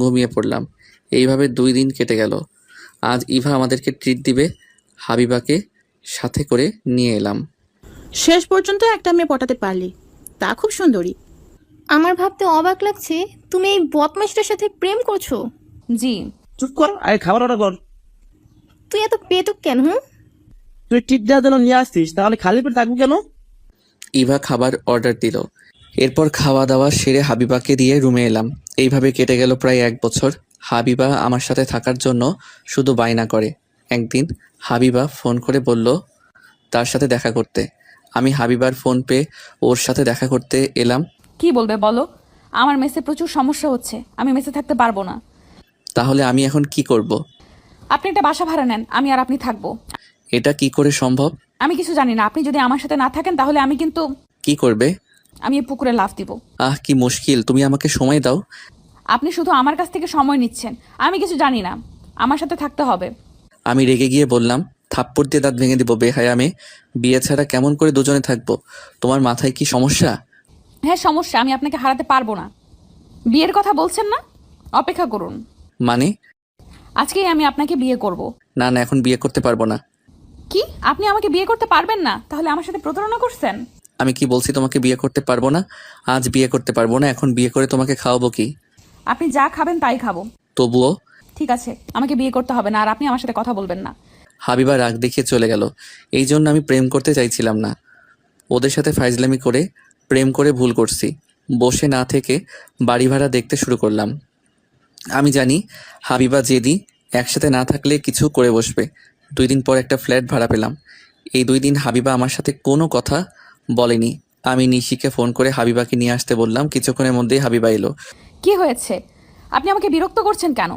B: ঘুমিয়ে পড়লাম। এইভাবে 2 দিন কেটে গেল। আজ ইভা আমাদেরকে ট্রিট দিবে। হাবিবাকে সাথে করে নিয়ে এলাম।
M: শেষ পর্যন্ত একটা মেয়ে পটাতে পারলি, তা খুব সুন্দরী।
L: আমার ভাবতে অবাক লাগছে তুমি এই বদমাইশটার সাথে প্রেম করছো।
F: জি।
A: চুপ কর, আগে খাবার অর্ডার কর।
L: তুই এত পেটুক কেন?
A: তুই ট্রিট দেওয়ার জন্য নিয়ে আসছিস, তাহলে খালি পেট থাকবো কেন?
B: ইভা খাবার অর্ডার দিল। এরপর খাওয়া দাওয়া সেরে হাবিবাকে দিয়ে রুমে এলাম। এইভাবে কেটে গেল প্রায় 1 বছর। হাবিবা আমার সাথে থাকার জন্য শুধু বায়না করে। একদিন হাবিবা ফোন করে বলল তার সাথে দেখা করতে। আমি হাবিবার ফোন পেয়ে ওর সাথে দেখা করতে এলাম।
F: কি বলবে বলো? আমার মেসে প্রচুর সমস্যা হচ্ছে, আমি মেসে থাকতে পারবো না।
B: তাহলে আমি এখন কি করব?
F: আপনি একটা বাসা ভাড়া নেন, আমি আর আপনি থাকবো।
B: এটা কি করে সম্ভব?
F: আমি কিছু জানি না, আপনি যদি আমার সাথে না থাকেন তাহলে আমি কিন্তু
B: কি করবে?
F: আমি এই পুকুরে লাফ দিব।
B: কি মুশকিল, তুমি আমাকে সময় দাও।
F: আপনি শুধু আমার কাছ থেকে সময় নিচ্ছেন, আমি কিছু জানি না, আমার সাথে থাকতে হবে।
B: আমি রেগে গিয়ে বললাম, থাপ্পড় দিয়ে দাঁত ভেঙে দিব বেহায়া মেয়ে। বিয়ে ছাড়া কেমন করে দুজনে থাকবো? তোমার মাথায় কি সমস্যা?
F: হ্যাঁ সমস্যা, আমি আপনাকে হারাতে পারবো না। বিয়ের কথা বলছেন না? অপেক্ষা করুন।
B: মানে?
F: আজকেই আমি আপনাকে বিয়ে করব।
B: না না, এখন বিয়ে করতে পারবো না।
F: কি? আপনি আমাকে বিয়ে করতে পারবেন না? তাহলে আমার সাথে প্রতারণা করছেন?
B: আমি কি বলছি তোমাকে বিয়ে করতে পারবো না? আজ বিয়ে করতে পারবো না, এখন বিয়ে করে তোমাকে খাওয়াবো কি?
F: আপনি যা খাবেন তাই খাবো।
B: তবুও?
F: ঠিক আছে, আমাকে বিয়ে করতে হবে না, আর আপনি আমার সাথে কথা বলবেন না।
B: হাবিবা রাগ দেখিয়ে চলে গেল। এই জন্য আমি প্রেম করতে চাইছিলাম না। ওদের সাথে ফাইজলামি করে প্রেম করে ভুল করছি। বসে না থেকে বাড়ি ভাড়া দেখতে শুরু করলাম। আমি জানি হাবিবা জেদি, একসাথে না থাকলে কিছু করে বসবে। 2 দিন পর একটা ফ্ল্যাট ভাড়া পেলাম। এই 2 দিন হাবিবা আমার সাথে কোনো কথা বলেনি। আমি নিশিকে ফোন করে হাবিবাকে নিয়ে আসতে বললাম। কিছুক্ষণের মধ্যেই হাবিবা এলো।
F: কি হয়েছে? আপনি আমাকে বিরক্ত করছেন কেন?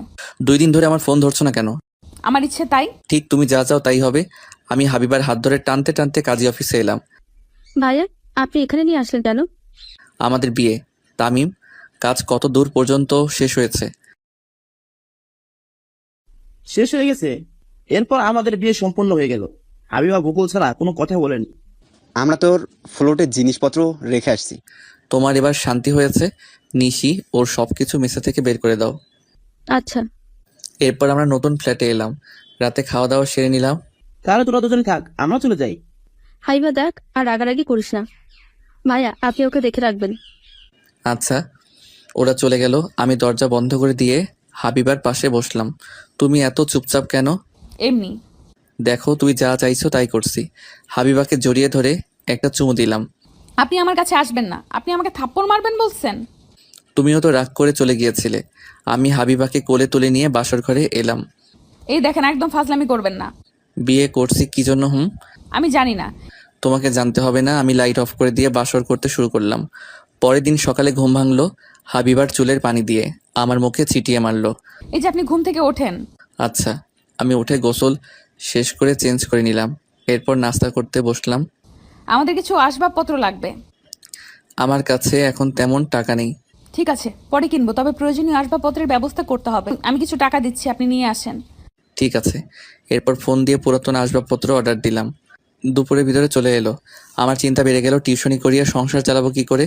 B: 2 দিন ধরে আমার ফোন ধরছো না কেন?
F: আমার ইচ্ছে তাই।
B: ঠিক তুমি যা চাও তাই হবে। আমি হাবিবার হাত ধরে টানতে টানতে কাজী অফিসে এলাম।
C: ভাইয়া, আপনি এখানে নিয়ে আসলেন কেন?
B: আমাদের বিয়ে। তামিম, কাজ কত দূর পর্যন্ত শেষ হয়েছে?
A: শেষ হয়ে গেছে। এরপর আমাদের বিয়ে সম্পূর্ণ হয়ে গেল। হাবিবা গোকুল ছাড়া কোনো কথা বলেনি।
K: আমরা তোর ফ্লোটের জিনিসপত্র রেখে আসছি।
B: তোমার এবার শান্তি হয়েছে? নিশি ওর সবকিছু মেসে থেকে বের করে দাও।
C: আচ্ছা।
B: এরপর আমরা নতুন ফ্ল্যাটে এলাম। রাতে খাওয়া দাওয়া সেরে নিলাম।
A: তাহলে তোরা দুজনে থাক, আমরা চলে যাই।
C: হাইবা দেখ, আর রাগারাগি করিস না। ভাইয়া, আপনি ওকে দেখে রাখবেন।
B: আচ্ছা। ওরা চলে গেল। আমি দরজা বন্ধ করে দিয়ে হাবিবার পাশে বসলাম। তুমি এত চুপচাপ কেন?
F: এমনি।
B: দেখো, তুই যা চাইছো তাই করছি। হাবিবাকে জড়িয়ে ধরে একটা চুমু দিলাম।
F: আপনি আমার কাছে আসবেন না। আপনি আমাকে থাপ্পড় মারবেন বলছেন?
B: তুমিও তো রাগ করে চলে গিয়েছিলে। আমি হাবিবাকে কোলে তুলে নিয়ে বাসর ঘরে এলাম।
F: এই দেখেন, একদম ফাজলামি করবেন না।
B: বিয়ে করছি কি জন্য?
F: আমি জানি না।
B: তোমাকে জানতে হবে না। আমি লাইট অফ করে দিয়ে বাসর করতে শুরু করলাম। পরের দিন সকালে ঘুম ভাঙলো হাবিবার চুলের পানি দিয়ে। আমার মুখে ছিটিয়ে মারলো।
F: এই যে আপনি ঘুম থেকে ওঠেন।
B: আচ্ছা। আমি উঠে গোসল শেষ করে চেঞ্জ করে নিলাম। এরপর নাস্তা করতে বসলাম।
F: আমাদের কিছু আসবাবপত্র লাগবে।
B: আমার কাছে এখন তেমন টাকা নেই।
F: ঠিক আছে, পরে কিনবো। তবে প্রয়োজনীয় আসবাবপত্রের ব্যবস্থা করতে হবে। আমি কিছু টাকা দিচ্ছি, আপনি নিয়ে আসেন।
B: ঠিক আছে। এরপর ফোন দিয়ে পুরাতন আসবাবপত্র অর্ডার দিলাম। দুপুরের ভিতরে চলে এলো। আমার চিন্তা বেড়ে গেল, টিউশনি করিয়ে সংসার চালাবো কি করে।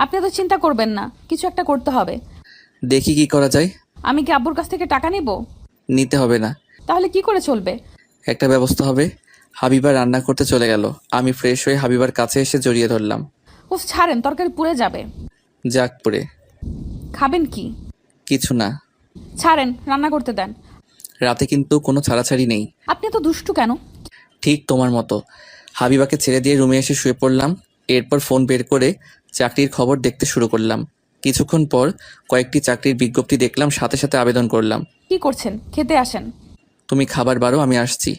F: আপনি তো চিন্তা করবেন না, কিছু একটা করতে হবে।
B: দেখি কি করা যায়।
F: আমি কি আব্বুর কাছ থেকে টাকা নেব?
B: নিতে হবে না।
F: তাহলে কি করে চলবে?
B: একটা ব্যবস্থা হবে। হাবিবা রান্না করতে চলে গেল। আমি ফ্রেশ হয়ে হাবিবার কাছে এসে জড়িয়ে ধরলাম।
F: উফ, ছাড়েন, তরকারি পুড়ে যাবে।
B: যাক পুড়ে।
F: খাবেন কি?
B: কিছু না।
F: ছাড়েন, রান্না করতে দেন।
B: রাতে কিন্তু কোনো ছাড়াছাড়ি নেই।
F: আপনি তো দুষ্টু কেন?
B: ঠিক তোমার মতো। হাবিবাকে ছেড়ে দিয়ে রুমে এসে শুয়ে পড়লাম। এরপর ফোন বের করে চাকরির খবর দেখতে শুরু করলাম। কিছুক্ষণ পর কয়েকটি চাকরির বিজ্ঞপ্তি দেখলাম, সাথে সাথে আবেদন করলাম।
F: কি করছেন? খেতে আসেন।
B: তুমি খাবার বারো, আমি আসছি।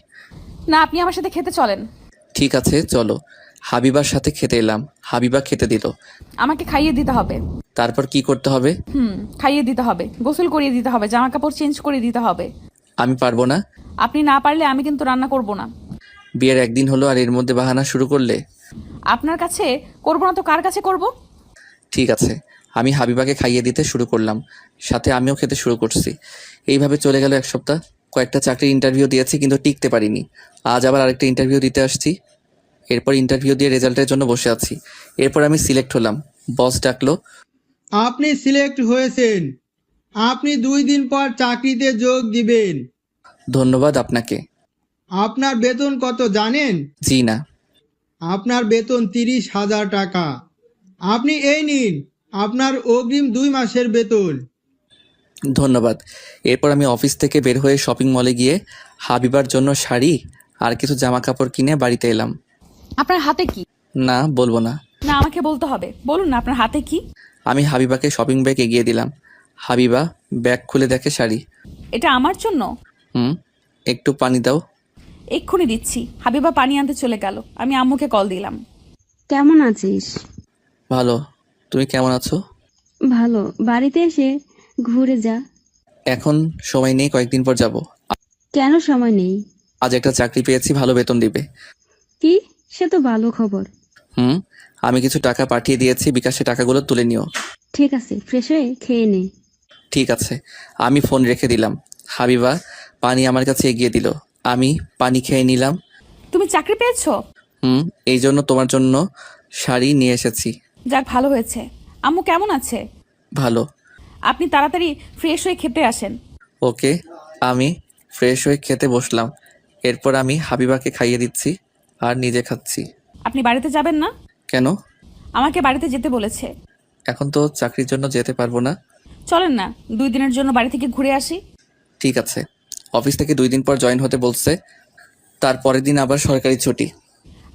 F: না, আপনি আমার সাথে খেতে চলেন।
B: ঠিক আছে, চলো। হাবিবার সাথে খেতে এলাম। হাবিবা খেতে দিল।
F: আমাকে খাইয়ে দিতে হবে।
B: তারপর কি করতে হবে?
F: খাইয়ে দিতে হবে, গোসল করিয়ে দিতে হবে, জামা কাপড় চেঞ্জ করে দিতে হবে।
B: আমি পারবো না।
F: আপনি না পারলে আমি কিন্তু রান্না করব না।
B: বিয়ের একদিন হলো আর এর মধ্যে বাহানা শুরু করলে।
F: আপনার কাছে করব না তো কার কাছে করব?
B: ঠিক আছে। আমি হাবিবাকে খাইয়ে দিতে শুরু করলাম, সাথে আমিও খেতে শুরু করছি। এইভাবে চলে গেল 1 সপ্তাহ। কয়েকটা চাকরির ইন্টারভিউ দিয়েছি, কিন্তু টিকতে পারিনি। আজ আবার আরেকটা ইন্টারভিউ দিতে আসছি। এরপর ইন্টারভিউ দিয়ে রেজাল্টের জন্য বসে আছি। এরপর আমি সিলেক্ট হলাম। বস ডাকলো।
N: আপনি সিলেক্ট হয়েছেন। আপনি 2 দিন পর চাকরিতে যোগ দিবেন।
B: ধন্যবাদ আপনাকে।
N: আপনার বেতন কত জানেন?
B: জি না।
N: আপনার বেতন 30,000 টাকা। আপনি এই নিন আপনার অগ্রিম 2 মাসের বেতন।
B: ধন্যবাদ। এরপর আমি অফিস থেকে বের হয়ে শপিং মলে গিয়ে হাবিবার জন্য শাড়ি আর কিছু জামা কাপড় কিনে বাড়িতে এলাম।
F: আপনার হাতে কি?
B: না, বলবো না।
F: না, আমাকে বলতে হবে। বলুন না, আপনার হাতে কি?
B: আমি হাবিবাকে শপিং ব্যাগ এগিয়ে দিলাম। হাবিবা ব্যাগ খুলে দেখে শাড়ি।
F: এটা আমার জন্য?
B: একটু পানি দাও।
F: এক্ষুনি দিচ্ছি। হাবিবা পানি আনতে চলে গেল। আমি আম্মুকে কল দিলাম।
C: কেমন আছিস?
B: ভালো। তুমি কেমন আছো?
C: ভালো। বাড়িতে এসে ঘুরে যা।
B: এখন সময় নেই, কয়েকদিন পর যাব।
C: কেন সময় নেই?
B: আজ একটা চাকরি পেয়েছি, ভালো বেতন দিবে।
C: কি? সে তো ভালো খবর।
B: আমি কিছু টাকা পাঠিয়ে দিয়েছি, বিকাশে টাকাগুলো তুলে নিও।
C: ঠিক আছে, ফ্রেশ হয়ে খেয়ে নে।
B: ঠিক আছে। আমি ফোন রেখে দিলাম। হাবিবা পানি আমার কাছে এগিয়ে দিল। আমি পানি খেয়ে নিলাম।
F: তুমি চাকরি পেয়েছো?
B: এই জন্য তোমার জন্য শাড়ি নিয়ে এসেছি।
F: যাক, ভালো হয়েছে। আম্মু কেমন আছে?
B: ভালো।
F: আপনি তাড়াতাড়ি ফ্রেশ হয়ে খেতে আসেন।
B: ওকে। আমি ফ্রেশ হয়ে খেতে বসলাম। এরপর আমি হাবিবাকে খাইয়ে দিচ্ছি আর নিজে খাচ্ছি।
F: আপনি বাড়িতে যাবেন না?
B: কেন?
F: আমাকে বাড়িতে যেতে বলেছে।
B: এখন তো চাকরির জন্য যেতে পারবো না।
F: চলেন না, 2 দিনের জন্য বাড়ি থেকে ঘুরে আসি।
B: ঠিক আছে। অফিস থেকে 2 দিন পর জয়েন হতে বলছে। তারপরের দিন আবার সরকারি ছুটি।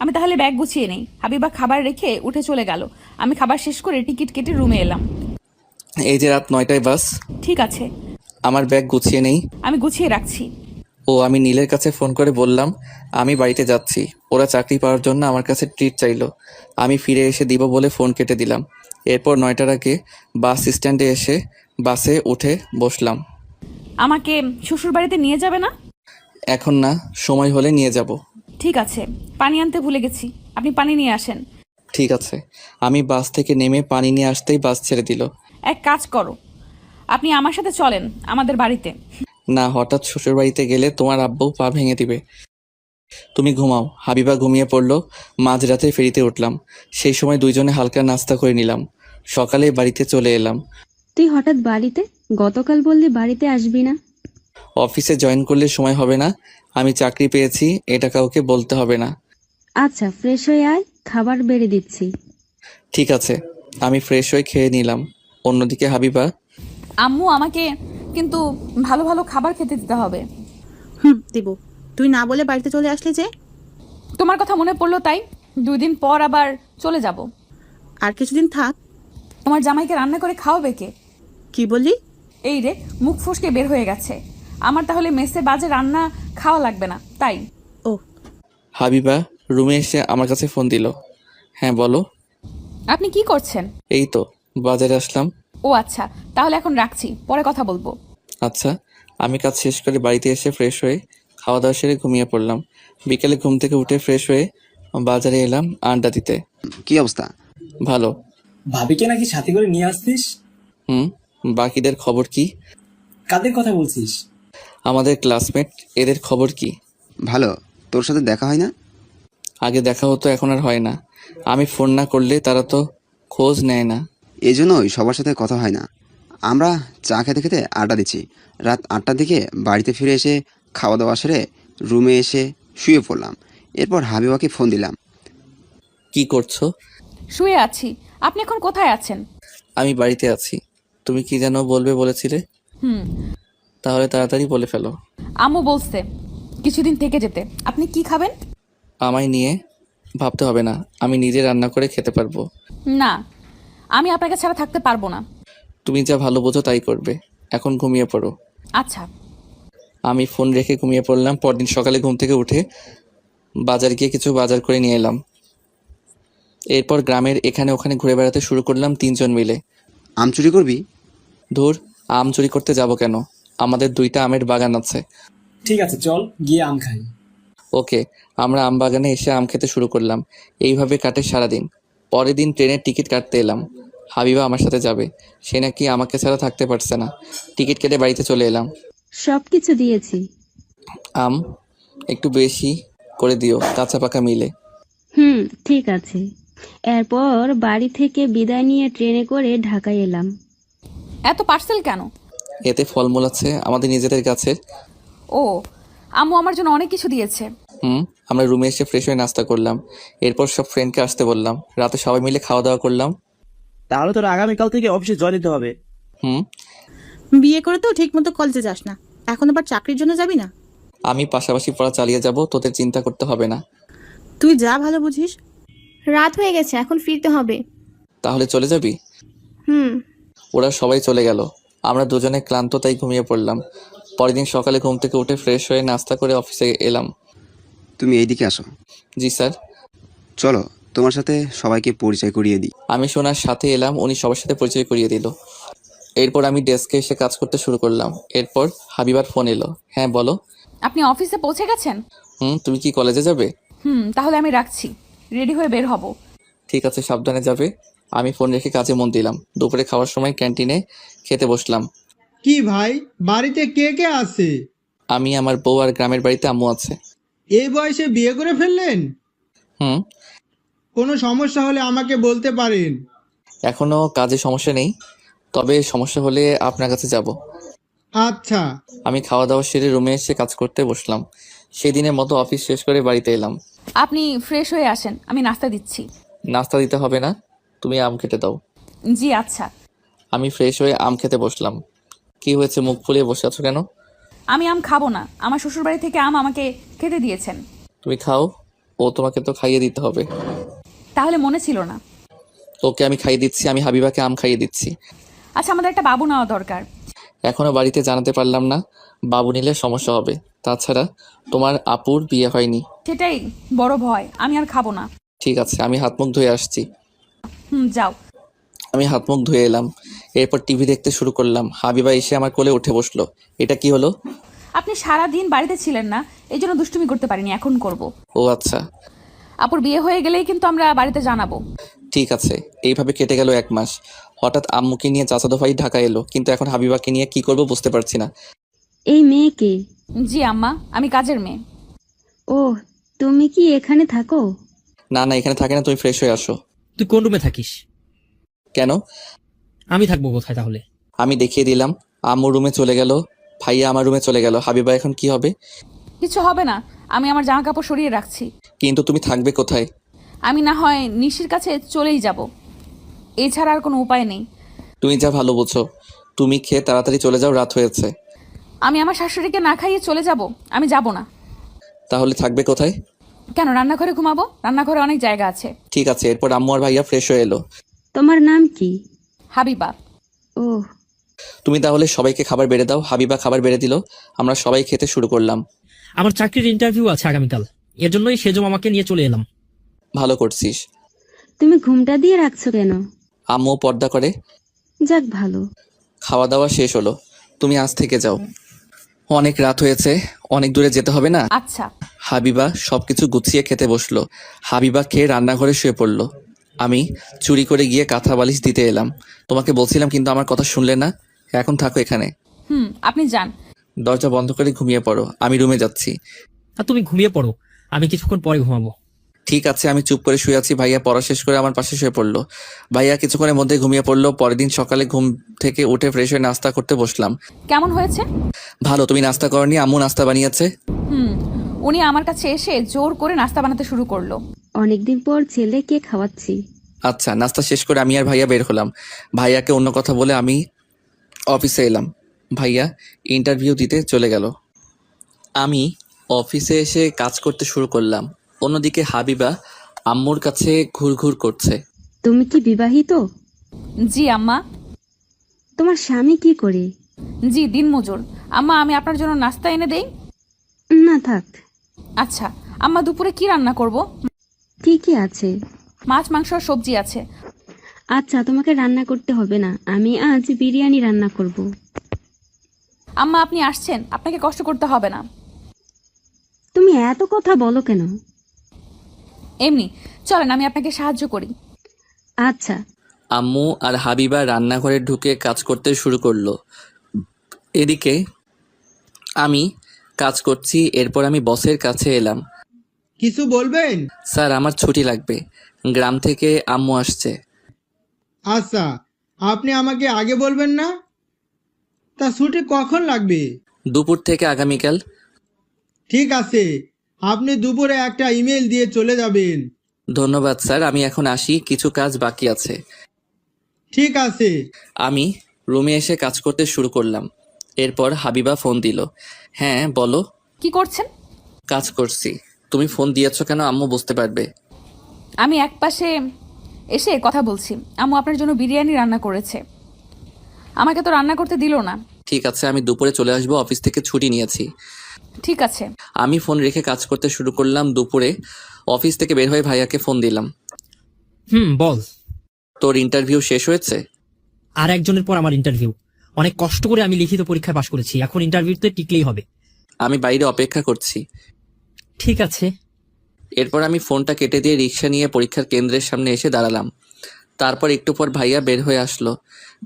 F: আমি তাহলে ব্যাগ গুছিয়ে নেই। হাবিবা খাবার রেখে উঠে চলে গেল। আমি খাবার শেষ করে টিকিট কেটে রুমে এলাম।
B: এই যে রাত 9টায় বাস।
F: ঠিক আছে।
B: আমার ব্যাগ গুছিয়ে নেই।
F: আমি গুছিয়ে রাখছি।
B: ও আমি নীলের কাছে ফোন করে বললাম আমি বাড়িতে যাচ্ছি। ওরা চাকরি পাওয়ার জন্য আমার কাছে ট্রিট চাইলো। আমি ফিরে এসে দিব বলে ফোন কেটে দিলাম। এরপর 9টার আগে বাস স্ট্যান্ডে এসে বাসে উঠে বসলাম।
F: আমাকে শ্বশুর বাড়িতে নিয়ে যাবে না?
B: এখন না, সময় হলে নিয়ে যাব।
F: ঠিক আছে, পানি আনতে ভুলে গেছি, আপনি পানি নিয়ে আসেন।
B: ঠিক আছে। আমি বাস থেকে নেমে পানি নিয়ে আসতেই বাস ছেড়ে দিল।
F: এক কাজ করো, আপনি আমার সাথে চলেন আমাদের বাড়িতে।
B: না, হঠাৎ শ্বশুর বাড়িতে গেলে তোমার আব্বু পা ভেঙে দিবে। তুমি ঘুমাও। হাবিবা ঘুমিয়ে পড়লো। মাঝরাতে ফেরিতে উঠলাম। সেই সময় দুইজনে হালকা নাস্তা করে নিলাম। সকালে বাড়িতে চলে এলাম।
C: তুই হঠাৎ বাড়িতে? গতকাল বললি বাড়িতে আসবি না।
B: অফিসে জয়েন করলে সময় হবে না। আমি চাকরি পেয়েছি, এটা কাউকে বলতে হবে না।
C: আচ্ছা, ফ্রেশ হয়ে আয়, খাবার বেড়ে দিচ্ছি।
B: ঠিক আছে। আমি ফ্রেশ হয়ে খেয়ে নিলাম। অন্যদিকে হাবিবা,
F: আম্মু আমাকে কিন্তু ভালো ভালো খাবার খেতে দিতে হবে।
M: দিব। তুই না বলে বাড়িতে চলে আসলি যে?
F: তোমার কথা মনে পড়লো তাই 2 দিন পর আবার চলে যাব।
M: আর কিছুদিন থাক।
F: তোমার জামাইকে রান্না করে খাওয়াবে কে?
M: কি বললি?
F: এই রে, মুখ ফসকে বের হয়ে গেছে। আমার তাহলে মেসে বাজে রান্না খাওয়া লাগবে না তাই?
M: ও।
B: হাবিবা রুমে এসে আমার কাছে ফোন দিল। হ্যাঁ বলো।
F: আপনি কি করছেন?
B: এই তো বাজারে আসলাম।
F: ও আচ্ছা, তাহলে এখন রাখছি, পরে কথা বলবো।
B: আচ্ছা। আমি কাজ শেষ করে বাড়িতে এসে ফ্রেশ হয়ে খাওয়া দাওয়া সেরে ঘুমিয়ে পড়লাম। বিকেলে ঘুম থেকে উঠে ফ্রেশ হয়ে বাজারে এলাম আড্ডা দিতে।
K: কি অবস্থা?
B: ভালো।
E: ভাবিকে নাকি সাথে করে নিয়ে আসতিস?
B: বাকিদের খবর কি?
E: কাদের কথা বলছিস?
B: আমাদের ক্লাসমেট, এদের খবর কি?
K: ভালো। তোর সাথে দেখা হয় না?
B: আগে দেখা হতো, এখন আর হয় না। আমি ফোন না করলে তারা তো খোঁজ নেয় না।
K: এই জন্যই সবার সাথে কথা হয় না। আমরা চা খেতে খেতে আড্ডা দিচ্ছি। রাত 8টার দিকে বাড়িতে ফিরে এসে খাওয়া দাওয়া সেরে রুমে এসে শুয়ে পড়লাম। এরপর হাবিবাকে ফোন দিলাম।
B: কি করছো?
F: শুয়ে আছি। আপনি এখন কোথায় আছেন?
B: আমি বাড়িতে আছি। তুমি কি যেন বলবে বলেছিলে? তাহলে তাড়াতাড়ি বলে ফেলো।
F: আম্মু বলছে কিছুদিন থেকে যেতে। আপনি কি খাবেন?
B: আমায় নিয়ে ভাবতে হবে না, আমি নিজে রান্না করে খেতে পারবো।
F: না, আমি আপনাকে ছাড়া থাকতে পারবো না।
B: তুমি যা ভালো বোঝো তাই করবে। এখন ঘুমিয়ে পড়ো।
F: আচ্ছা।
B: আমি ফোন রেখে ঘুমিয়ে পড়লাম। পরদিন সকালে ঘুম থেকে উঠে বাজার গিয়ে কিছু বাজার করে নিয়ে এলাম। এরপর গ্রামের এখানে ওখানে ঘুরে বেড়াতে শুরু করলাম 3 জন মিলে।
K: আম চুরি করবি?
B: ধুর, আম চুরি করতে যাব কেন? আমাদের 2টা আমের বাগান আছে।
E: ঠিক আছে, চল গিয়ে আম খাই।
B: ওকে। আমরা আম বাগানে এসে আম খেতে শুরু করলাম। এইভাবে কাটে সারাদিন। পরের দিন ট্রেনের টিকিট কাটতে এলাম। হাবিবা আমার সাথে যাবে। সে নাকি আমাকে ছাড়া থাকতে পারছে না। টিকিট কেটে বাড়িতে চলে এলাম।
C: সবকিছু দিয়েছি।
B: আম একটু বেশি করে দিও, কাঁচা পাকা মিলে।
C: ঠিক আছে। এরপর বাড়ি থেকে বিদায় নিয়ে ট্রেনে করে ঢাকায় এলাম।
F: এত পার্সেল কেন?
B: এতে ফলমূল আছে আমাদের নিজেদের গাছের।
F: ও, আম্মু আমার জন্য অনেক কিছু দিয়েছে।
B: আমরা রুমে এসে ফ্রেশ হয়ে নাস্তা করলাম। এরপর সব ফ্রেন্ডকে আসতে বললাম। রাতে সবাই মিলে খাওয়া দাওয়া করলাম।
A: তাহলে তোর আগামীকাল থেকে অফিসে জয়েন দিতে হবে।
M: বিয়ে করে তো ঠিক মতো কলেজে যাস না, এখন আবার চাকরির জন্য যাবি না?
B: আমি পাশাপাশি পড়া চালিয়ে যাব, তোদের চিন্তা করতে হবে না।
M: তুই যা ভালো বুঝিস।
L: রাত হয়ে গেছে, এখন ফিরতে হবে।
B: তাহলে চলে যাবি? ওরা সবাই চলে গেল। আমরা দুজনে ক্লান্ত, তাই ঘুমিয়ে পড়লাম। পরের দিন সকালে ঘুম থেকে উঠে ফ্রেশ হয়ে নাস্তা করে অফিসে এলাম।
K: তুমি এইদিকে আসো।
B: জি স্যার।
K: চলো তোমার সাথে সবাইকে পরিচয় করিয়ে দিই।
B: আমি সোনার সাথে এলাম, উনি সবার সাথে পরিচয় করিয়ে দিল। এরপর আমি ডেস্কে এসে কাজ করতে শুরু করলাম। এরপর হাবিবার ফোন এলো। হ্যাঁ বলো।
F: আপনি অফিসে পৌঁছে গেছেন?
B: তুমি কি কলেজে যাবে?
F: তাহলে আমি রাখছি, রেডি হয়ে বের হব।
B: ঠিক আছে, সাবধানে যাবে। আমি ফোন রেখে কাজে মন দিলাম। দুপুরে খাওয়ার সময় ক্যান্টিনে খেতে বসলাম।
N: কি ভাই, বাড়িতে কে কে আছে?
B: আমি, আমার বউ আর গ্রামের বাড়িতে আম্মু আছে।
N: এই বয়সে বিয়ে করে ফেললেন? কোনো সমস্যা হলে আমাকে বলতে পারেন।
B: এখনো কাজে সমস্যা নেই, তবে সমস্যা হলে আপনার কাছে যাব।
N: আচ্ছা।
B: আমি খাওয়া দাওয়া সেরে রুমে এসে কাজ করতে বসলাম। সেদিনের মতো অফিস শেষ করে বাড়িতে এলাম।
F: আপনি ফ্রেশ হয়ে আসেন, আমি নাস্তা দিচ্ছি।
B: নাস্তা দিতে হবে না, তুমি আম খেতে দাও।
F: জি আচ্ছা।
B: আমি ফ্রেশ হয়ে আম খেতে বসলাম। কি হয়েছে, মুখ ফুলিয়ে বসে আছো কেন?
F: আমি আম খাবো না, আমার শ্বশুরবাড়ি থেকে আম আমাকে খেতে দিয়েছেন।
B: তুমি খাও, ও তোমাকে তো খাইয়ে দিতে হবে।
F: তাহলে মনে ছিল না।
B: ওকে আমি খাইয়ে দিচ্ছি। আমি হাবিবাকে আম খাইয়ে দিচ্ছি।
F: আচ্ছা, আমাদের একটা বাবু নেওয়া দরকার।
I: এখনো বাড়িতে জানাতে পারলাম না, বাবু নিলে সমস্যা হবে। তাছাড়া তোমার আপুর বিয়ে হয়নি।
F: সেটাই বড় ভয়, আমি আর খাবো না।
I: ঠিক আছে, আমি হাত মুখ ধুয়ে আসছি।
F: যাও।
I: আমি হাত মুখ ধুয়ে এলাম, এরপর টিভি দেখতে শুরু করলাম। হাবিবা এসে আমার কোলে উঠে বসলো। এটা কি হলো?
F: আপনি সারা দিন বাড়িতে ছিলেন না, এই জন্য দুষ্টুমি করতে পারিনি, এখন করব।
I: ও আচ্ছা,
F: আপুর বিয়ে হয়ে গেলেই কিন্তু আমরা বাড়িতে জানাবো।
I: ঠিক আছে। এইভাবে কেটে গেল 1 মাস। হঠাৎ আম্মুকে নিয়ে চাচাতো ভাই ঢাকা এলো, কিন্তু এখন হাবিবাকে নিয়ে কি করব বুঝতে পারছি না।
C: এই মেয়ে কে?
F: জি আম্মা, আমি কাজের মেয়ে।
C: ও, তুমি কি এখানে থাকো?
I: না না, এখানে থাকে না, তুমি ফ্রেশ হয়ে আসো।
D: তুই কোন রুমে থাকিস?
I: কেন?
D: আমি থাকবো কোথায় তাহলে?
I: আমি দেখিয়ে দিলাম। আম্মু রুমে চলে গেল, ভাইয়া আমার রুমে চলে গেল। হাবিবা এখন কি হবে?
F: কিছু হবে না, আমি আমার জামা কাপড় সরিয়ে রাখছি।
I: কিন্তু তুমি থাকবে কোথায়?
F: আমি না হয় নিশির কাছে চলেই যাব, এছাড়া আর কোনো উপায় নেই।
I: তুমি যা ভালো বোঝো। তুমি খেয়ে তাড়াতাড়ি চলে যাও, রাত হয়েছে।
F: আমি আমার শাশুড়িকে না খাইয়ে চলে যাব? আমি যাব না।
I: তাহলে থাকবে কোথায়?
F: কেন, রান্নাঘরে ঘুমাবো? রান্নাঘরে অনেক জায়গা আছে।
I: ঠিক আছে। এরপর আম্মু আর ভাইয়া ফ্রেশ হয়ে এলো।
C: তোমার নাম কি?
F: হাবিবা।
C: ও,
I: তুমি তাহলে সবাইকে খাবার বেড়ে দাও। হাবিবা খাবার বেড়ে দিল, আমরা সবাই খেতে শুরু করলাম।
D: আমার চাকরির ইন্টারভিউ আছে আগামীকাল, এর জন্যই সেজো মামাকে নিয়ে চলে এলাম।
I: ভালো করছিস।
C: তুমি ঘুমটা দিয়ে রাখছো কেন?
I: আম্মু পর্দা করে।
C: যাক ভালো।
I: খাওয়া দাওয়া শেষ হলো, তুমি আজ থেকে যাও। অনেক রাত হয়েছে, অনেক দূরে যেতে হবে না।
F: আচ্ছা।
I: হাবিবা সবকিছু গুছিয়ে খেতে বসলো। হাবিবা খেয়ে রান্নাঘরে শুয়ে পড়লো। আমি চুরি করে গিয়ে কাঁথা বালিশ দিতে এলাম। তোমাকে বলছিলাম কিন্তু আমার কথা শুনলে না। এখন থাকো এখানে।
F: আপনি যান।
I: দরজা বন্ধ করে ঘুমিয়ে পড়ো, আমি রুমে যাচ্ছি।
D: আর তুমি ঘুমিয়ে পড়ো, আমি কিছুক্ষণ পরে ঘুমাবো।
I: ঠিক আছে। আমি চুপ করে শুয়ে আছি। ভাইয়া পড়া শেষ করে আমার পাশে শুয়ে পড়লো। ভাইয়া কিছুক্ষণের মধ্যে ঘুমিয়ে পড়লো। পরের দিন সকালে ঘুম থেকে উঠে ফ্রেশ হয়ে নাস্তা করতে বসলাম।
F: কেমন হয়েছে?
I: ভালো। তুমি নাস্তা করনি? আম্মু নাস্তা বানিয়েছে।
F: উনি আমার কাছে এসে জোর করে নাস্তা বানাতে শুরু করলো।
C: অনেকদিন পর ছেলেকে খাওয়াচ্ছি।
I: আচ্ছা। নাস্তা শেষ করে আমি আর ভাইয়া বের হলাম। ভাইয়াকে অন্য কথা বলে আমি অফিসে এলাম। ভাইয়া ইন্টারভিউ দিতে চলে গেল। আমি অফিসে এসে কাজ করতে শুরু করলাম। অন্যদিকে হাবিবা আম্মুর কাছে ঘুরঘুর করছে।
C: তুমি কি বিবাহিত?
F: জি আম্মা।
C: তোমার স্বামী কি করে?
F: জি দিনমজুর। আম্মা, আমি আপনার জন্য নাস্তা এনে দেই?
C: না থাক।
F: আচ্ছা আম্মা, দুপুরে কি রান্না করব?
C: কি কি আছে?
F: মাছ, মাংস আর সবজি আছে।
C: আচ্ছা, তোমাকে রান্না করতে হবে না, আমি আজ বিরিয়ানি রান্না করব।
F: আম্মা, আপনি আসছেন, আপনাকে কষ্ট করতে হবে না।
C: তুমি এত কথা বলো কেন?
F: এমনি, চলেন আমি আপনাকে সাহায্য করি।
C: আচ্ছা।
I: আম্মু আর হাবিবা রান্নাঘরে ঢুকে কাজ করতে শুরু করলো। এদিকে আমি কাজ করছি। এরপর আমি বসের কাছে এলাম।
N: কিছু বলবেন?
I: স্যার, আমার ছুটি লাগবে, গ্রাম থেকে আম্মু আসছে।
N: আচ্ছা, আপনি আমাকে আগে বলবেন না? তা ছুটি কখন লাগবে?
I: দুপুর থেকে আগামীকাল।
N: ঠিক আছে, আপনি দুপুরে একটা ইমেল দিয়ে চলে যাবেন।
I: ধন্যবাদ স্যার, আমি এখন আসি, কিছু কাজ বাকি আছে।
N: ঠিক আছে।
I: আমি রুমে এসে কাজ করতে শুরু করলাম। এরপর হাবিবা ফোন দিল। হ্যাঁ বলো।
F: কি করছেন?
I: কাজ করছি। তুমি ফোন দিয়েছো কেন আম্মু বুঝতে পারবে।
F: আমি একপাশে এসে কথা বলছি। আম্মু আপনার জন্য বিরিয়ানি রান্না করেছে, আমাকে তো রান্না করতে দিল না।
I: ঠিক আছে, আমি দুপুরে চলে আসবো, অফিস থেকে ছুটি নিয়েছি।
F: ঠিক আছে।
I: আমি ফোন রেখে কাজ করতে শুরু করলাম। দুপুরে অফিস থেকে বের হয়ে ভাইয়াকে ফোন দিলাম।
D: বল।
I: তোর ইন্টারভিউ শেষ হয়েছে?
D: আর একজনের পর আমার ইন্টারভিউ। অনেক কষ্ট করে আমি লিখিত পরীক্ষায় পাশ করেছি, এখন ইন্টারভিউতে টিকলেই হবে।
I: আমি বাইরে অপেক্ষা করছি।
D: ঠিক আছে।
I: এরপর আমি ফোনটা কেটে দিয়ে রিক্সা নিয়ে পরীক্ষার কেন্দ্রের সামনে এসে দাঁড়ালাম। তারপর একটু পর ভাইয়া বের হয়ে আসলো।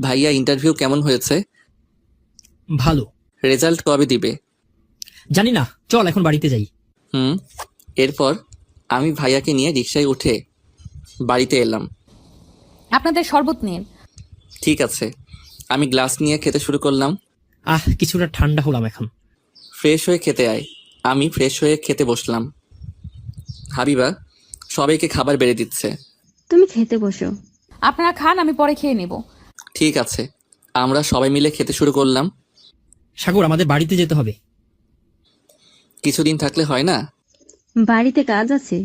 I: ভাইয়া, ইন্টারভিউ কেমন হয়েছে?
D: ভালো।
I: রেজাল্ট কবে দিবে?
D: জানি না, চল এখন বাড়িতে যাই।
I: এরপর আমি ভাইয়াকে নিয়ে রিক্সায় উঠে বাড়িতে এলাম।
F: আপনাদের শরবত নিন।
I: ঠিক আছে। আমি গ্লাস নিয়ে খেতে শুরু করলাম।
D: কিছুটা ঠান্ডা হলাম এখন।
I: ফ্রেশ হয়ে খেতে আয়। আমি ফ্রেশ হয়ে খেতে বসলাম। হাবিবা সবাইকে খাবার বেড়ে দিচ্ছে।
C: তুমি খেতে বসো।
F: আপনারা খান, আমি পরে খেয়ে নেব।
I: ঠিক আছে। আমরা সবাই মিলে খেতে শুরু করলাম।
D: সাগর, আমাদের বাড়িতে যেতে হবে।
I: কিছুদিন থাকলে হয় না?
C: বাড়িতে কাজ আছে।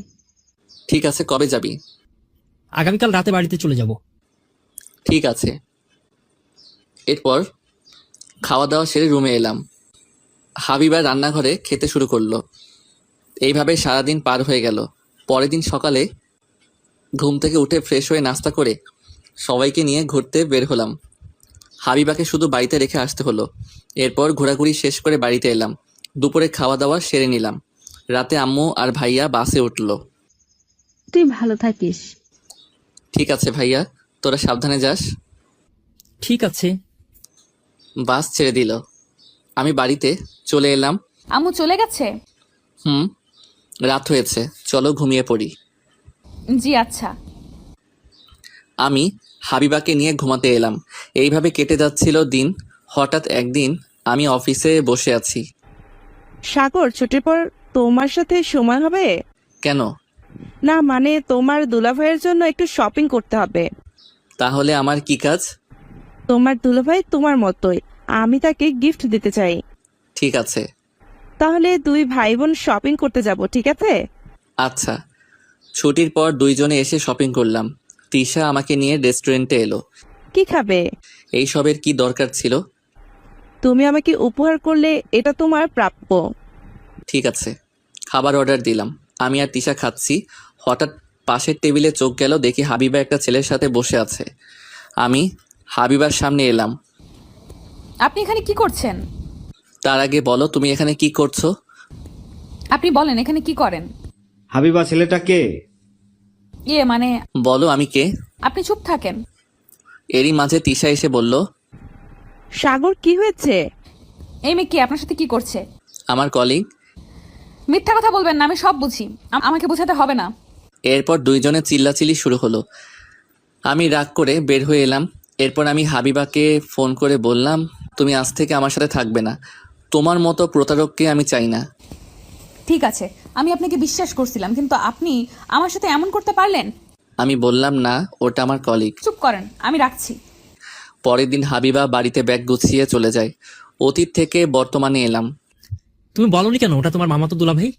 I: ঠিক আছে, কবে যাবি?
D: আগামীকাল রাতে বাড়িতে চলে যাব।
I: ঠিক আছে। এরপর
B: খাওয়া দাওয়া সেরে রুমে এলাম। হাবিবা রান্নাঘরে খেতে শুরু করলো। এইভাবে সারাদিন পার হয়ে গেল। পরের দিন সকালে ঘুম থেকে উঠে ফ্রেশ হয়ে নাস্তা করে সবাইকে নিয়ে ঘুরতে বের হলাম। হাবিবাকে শুধু বাড়িতে রেখে আসতে হলো। এরপর ঘোরাঘুরি শেষ করে বাড়িতে এলাম। দুপুরে খাওয়া দাওয়া সেরে নিলাম। রাতে আম্মু আর ভাইয়া বাসে উঠলো।
C: তুই ভালো থাকিস।
B: ঠিক আছে ভাইয়া, তোরা সাবধানে যাস।
D: ঠিক আছে।
B: বাস ছেড়ে দিল। আমি বাড়িতে চলে এলাম।
F: আম্মু চলে গেছে?
B: রাত হয়েছে, চলো ঘুমিয়ে পড়ি।
F: জি আচ্ছা।
B: আমি হাবিবাকে নিয়ে ঘুমাতে এলাম। এইভাবে কেটে যাচ্ছিল দিন। হঠাৎ একদিন আমি অফিসে বসে আছি।
H: সাগর, ছুটির পর তোমার সাথে সময় হবে?
B: কেন?
H: না মানে তোমার দুলাভাইয়ের জন্য একটু শপিং করতে হবে।
B: তাহলে আমার কি কাজ?
H: তোমার দুলাভাই তোমার মতোই, আমি তাকে গিফট দিতে চাই।
B: ঠিক আছে।
H: তাহলে দুই ভাই বোন শপিং করতে যাব, ঠিক আছে?
B: আচ্ছা। ছুটির পর দুইজনে এসে শপিং করলাম। তিশা আমাকে নিয়ে রেস্টুরেন্টে এলো।
H: কি খাবে?
B: এইসবের কি দরকার ছিল?
H: তুমি আমাকে উপহার করলে এটা তোমার প্রাপ্য।
B: ঠিক আছে। খাবার অর্ডার দিলাম। আমি আর তিশা খাচ্ছি। হঠাৎ পাশের টেবিলে চোখ গেল, দেখি হাবিবা একটা ছেলের সাথে বসে আছে। আমি হাবিবার সামনে এলাম।
F: আপনি এখানে কি করছেন?
B: তার আগে বলো, তুমি এখানে কি করছো?
F: আপনি বলেন এখানে কি করেন?
J: হাবিবা ছেলেটা কে?
F: মানে
B: বলো আমি কে।
F: আপনি চুপ থাকেন।
B: এরই মাঝে তিশা এসে বলল,
H: সাগর কি হয়েছে?
F: এই মেয়ে কে আপনার সাথে কি করছে?
B: আমার কলিগ।
F: মিথ্যা কথা বলবেন না, আমি সব বুঝি, আমাকে বোঝাতে হবে না।
B: এরপর দুইজনে চিল্লাচিল্লি শুরু হলো। আমি রাগ করে বের হয়ে এলাম। এরপর আমি হাবিবাকে ফোন করে বললাম, তুমি আজ থেকে আমার সাথে থাকবে না। তোমার মতো প্রতারককে আমি চাই না।
F: ঠিক আছে, আমি আপনাকে বিশ্বাস করছিলাম, কিন্তু আপনি আমার সাথে এমন করতে পারলেন?
B: আমি বললাম না, ওটা আমার কলিগ।
F: চুপ করেন, আমি রাখছি।
B: পরের দিন হাবিবা বাড়িতে ব্যাগ গুছিয়ে চলে যায়। অতীত থেকে বর্তমানে এলাম।
D: তুমি বলনি কেন ওটা তোমার মামাতো দুলাভাই?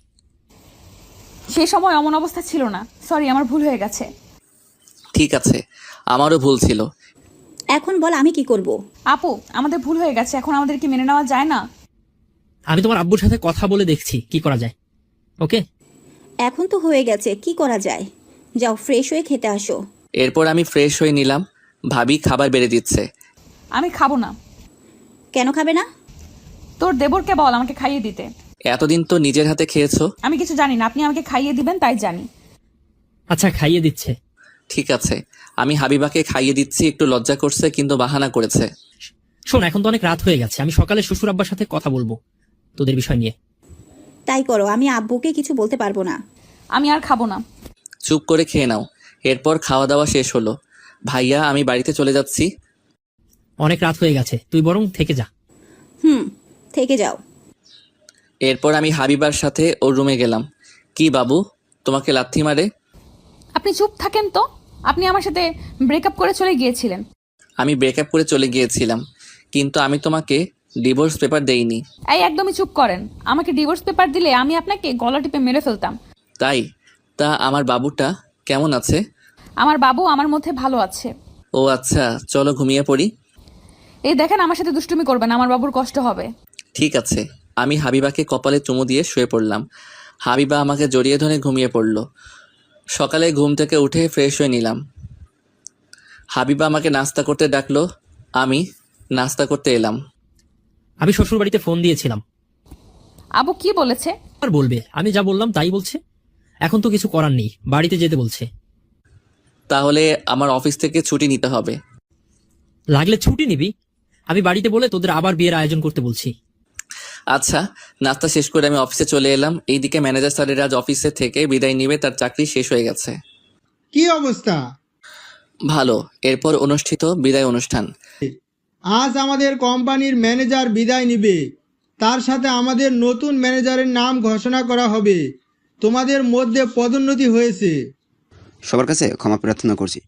F: সেই সময় এমন অবস্থা ছিল না, সরি, আমার ভুল হয়ে গেছে।
B: ঠিক আছে, আমারও ভুল ছিল।
G: এখন বল আমি কি করব?
F: আপু, আমাদের ভুল হয়ে গেছে, এখন আমাদের কি মেনে নেওয়া যায় না?
D: আমি তোমার আব্বুর সাথে কথা বলে দেখছি কি করা যায়। ওকে?
G: এখন তো হয়ে গেছে, কি করা যায়? যাও ফ্রেশ হয়ে খেতে আসো।
B: এরপর আমি ফ্রেশ হয়ে নিলাম। ভাবি খাবার বেড়ে দিচ্ছে।
F: আমি খাবো না।
G: কেন খাবে না?
F: তোর দেবরকে বল আমাকে খাইয়ে দিতে।
B: এতদিন তো নিজের হাতে খেয়েছো।
F: আমি কিছু জানি না, আপনি আমাকে খাইয়ে দিবেন তাই জানি।
D: আচ্ছা, খাইয়ে দিচ্ছে।
B: ঠিক আছে, আমি হাবিবাকে খাইয়ে দিচ্ছি। একটু লজ্জা করছে, কিন্তু বাহানা করেছে।
D: শোন, এখন তো অনেক রাত হয়ে গেছে, আমি সকালে শ্বশুর আব্বার সাথে কথা বলবো তোদের বিষয় নিয়ে।
G: তাই করো, আমি আব্বুকে কিছু বলতে পারবো না।
F: আমি আর খাবো না।
B: চুপ করে খেয়ে নাও। এরপর খাওয়া দাওয়া শেষ হলো। ভাইয়া, আমি বাড়িতে চলে যাচ্ছি।
D: অনেক রাত হয়ে গেছে, তুই বরং থেকে যা।
G: থেকে যাও।
B: এরপর আমি হাবিবার সাথে ওর রুমে গেলাম। কি বাবু, তোমাকে লাথি মারে?
F: আপনি চুপ থাকেন তো। আপনি আমার সাথে ব্রেকআপ করে চলে গিয়েছিলেন।
B: আমি ব্রেকআপ করে চলে গিয়েছিলাম, কিন্তু আমি তোমাকে ডিভোর্স পেপার দেইনি।
F: এই একদমই চুপ করেন। আমাকে ডিভোর্স পেপার দিলে আমি আপনাকে গলা টিপে মেরে ফেলতাম।
B: তাই? তা আমার বাবুটা কেমন আছে?
F: আমার বাবু আমার মধ্যে ভালো আছে।
B: ও আচ্ছা, চলো ঘুমিয়ে পড়ি।
F: এই দেখেন, আমার সাথে দুষ্টুমি করবেন, আমার বাবুর কষ্ট হবে।
B: ঠিক আছে। আমি হাবিবাকে কপালে চুমু দিয়ে শুয়ে পড়লাম। হাবিবা আমাকে জড়িয়ে ধরে ঘুমিয়ে পড়ল। সকালে ঘুম থেকে উঠে ফ্রেশ হয়ে নিলাম। হাবিবা আমাকে নাস্তা করতে ডাকলো। আমি নাস্তা করতে এলাম।
D: আমি শ্বশুর বাড়িতে ফোন দিয়েছিলাম।
F: আবু কি বলেছে?
D: আর বলবে, আমি যা বললাম তাই বলছে। এখন তো কিছু করার নেই, বাড়িতে যেতে বলছে।
B: তাহলে আমার অফিস থেকে ছুটি নিতে হবে।
D: লাগলে ছুটি নিবি, আমি বাড়িতে বলে তোদের আবার বিয়ের আয়োজন করতে বলছি।
B: আচ্ছা। নাস্তা শেষ করে আমি অফিসে চলে এলাম। এইদিকে ম্যানেজার স্যারের আজ অফিসে থেকে বিদায় নিবে, তার চাকরি শেষ হয়ে গেছে।
N: কি অবস্থা?
B: ভালো। এরপর অনুষ্ঠিত বিদায় অনুষ্ঠান।
N: আজ আমাদের কোম্পানির ম্যানেজার বিদায় নিবে, তার সাথে আমাদের নতুন ম্যানেজারের নাম ঘোষণা করা হবে। তোমাদের মধ্যে পদোন্নতি হয়েছে।
K: সবার কাছে ক্ষমা প্রার্থনা করছি।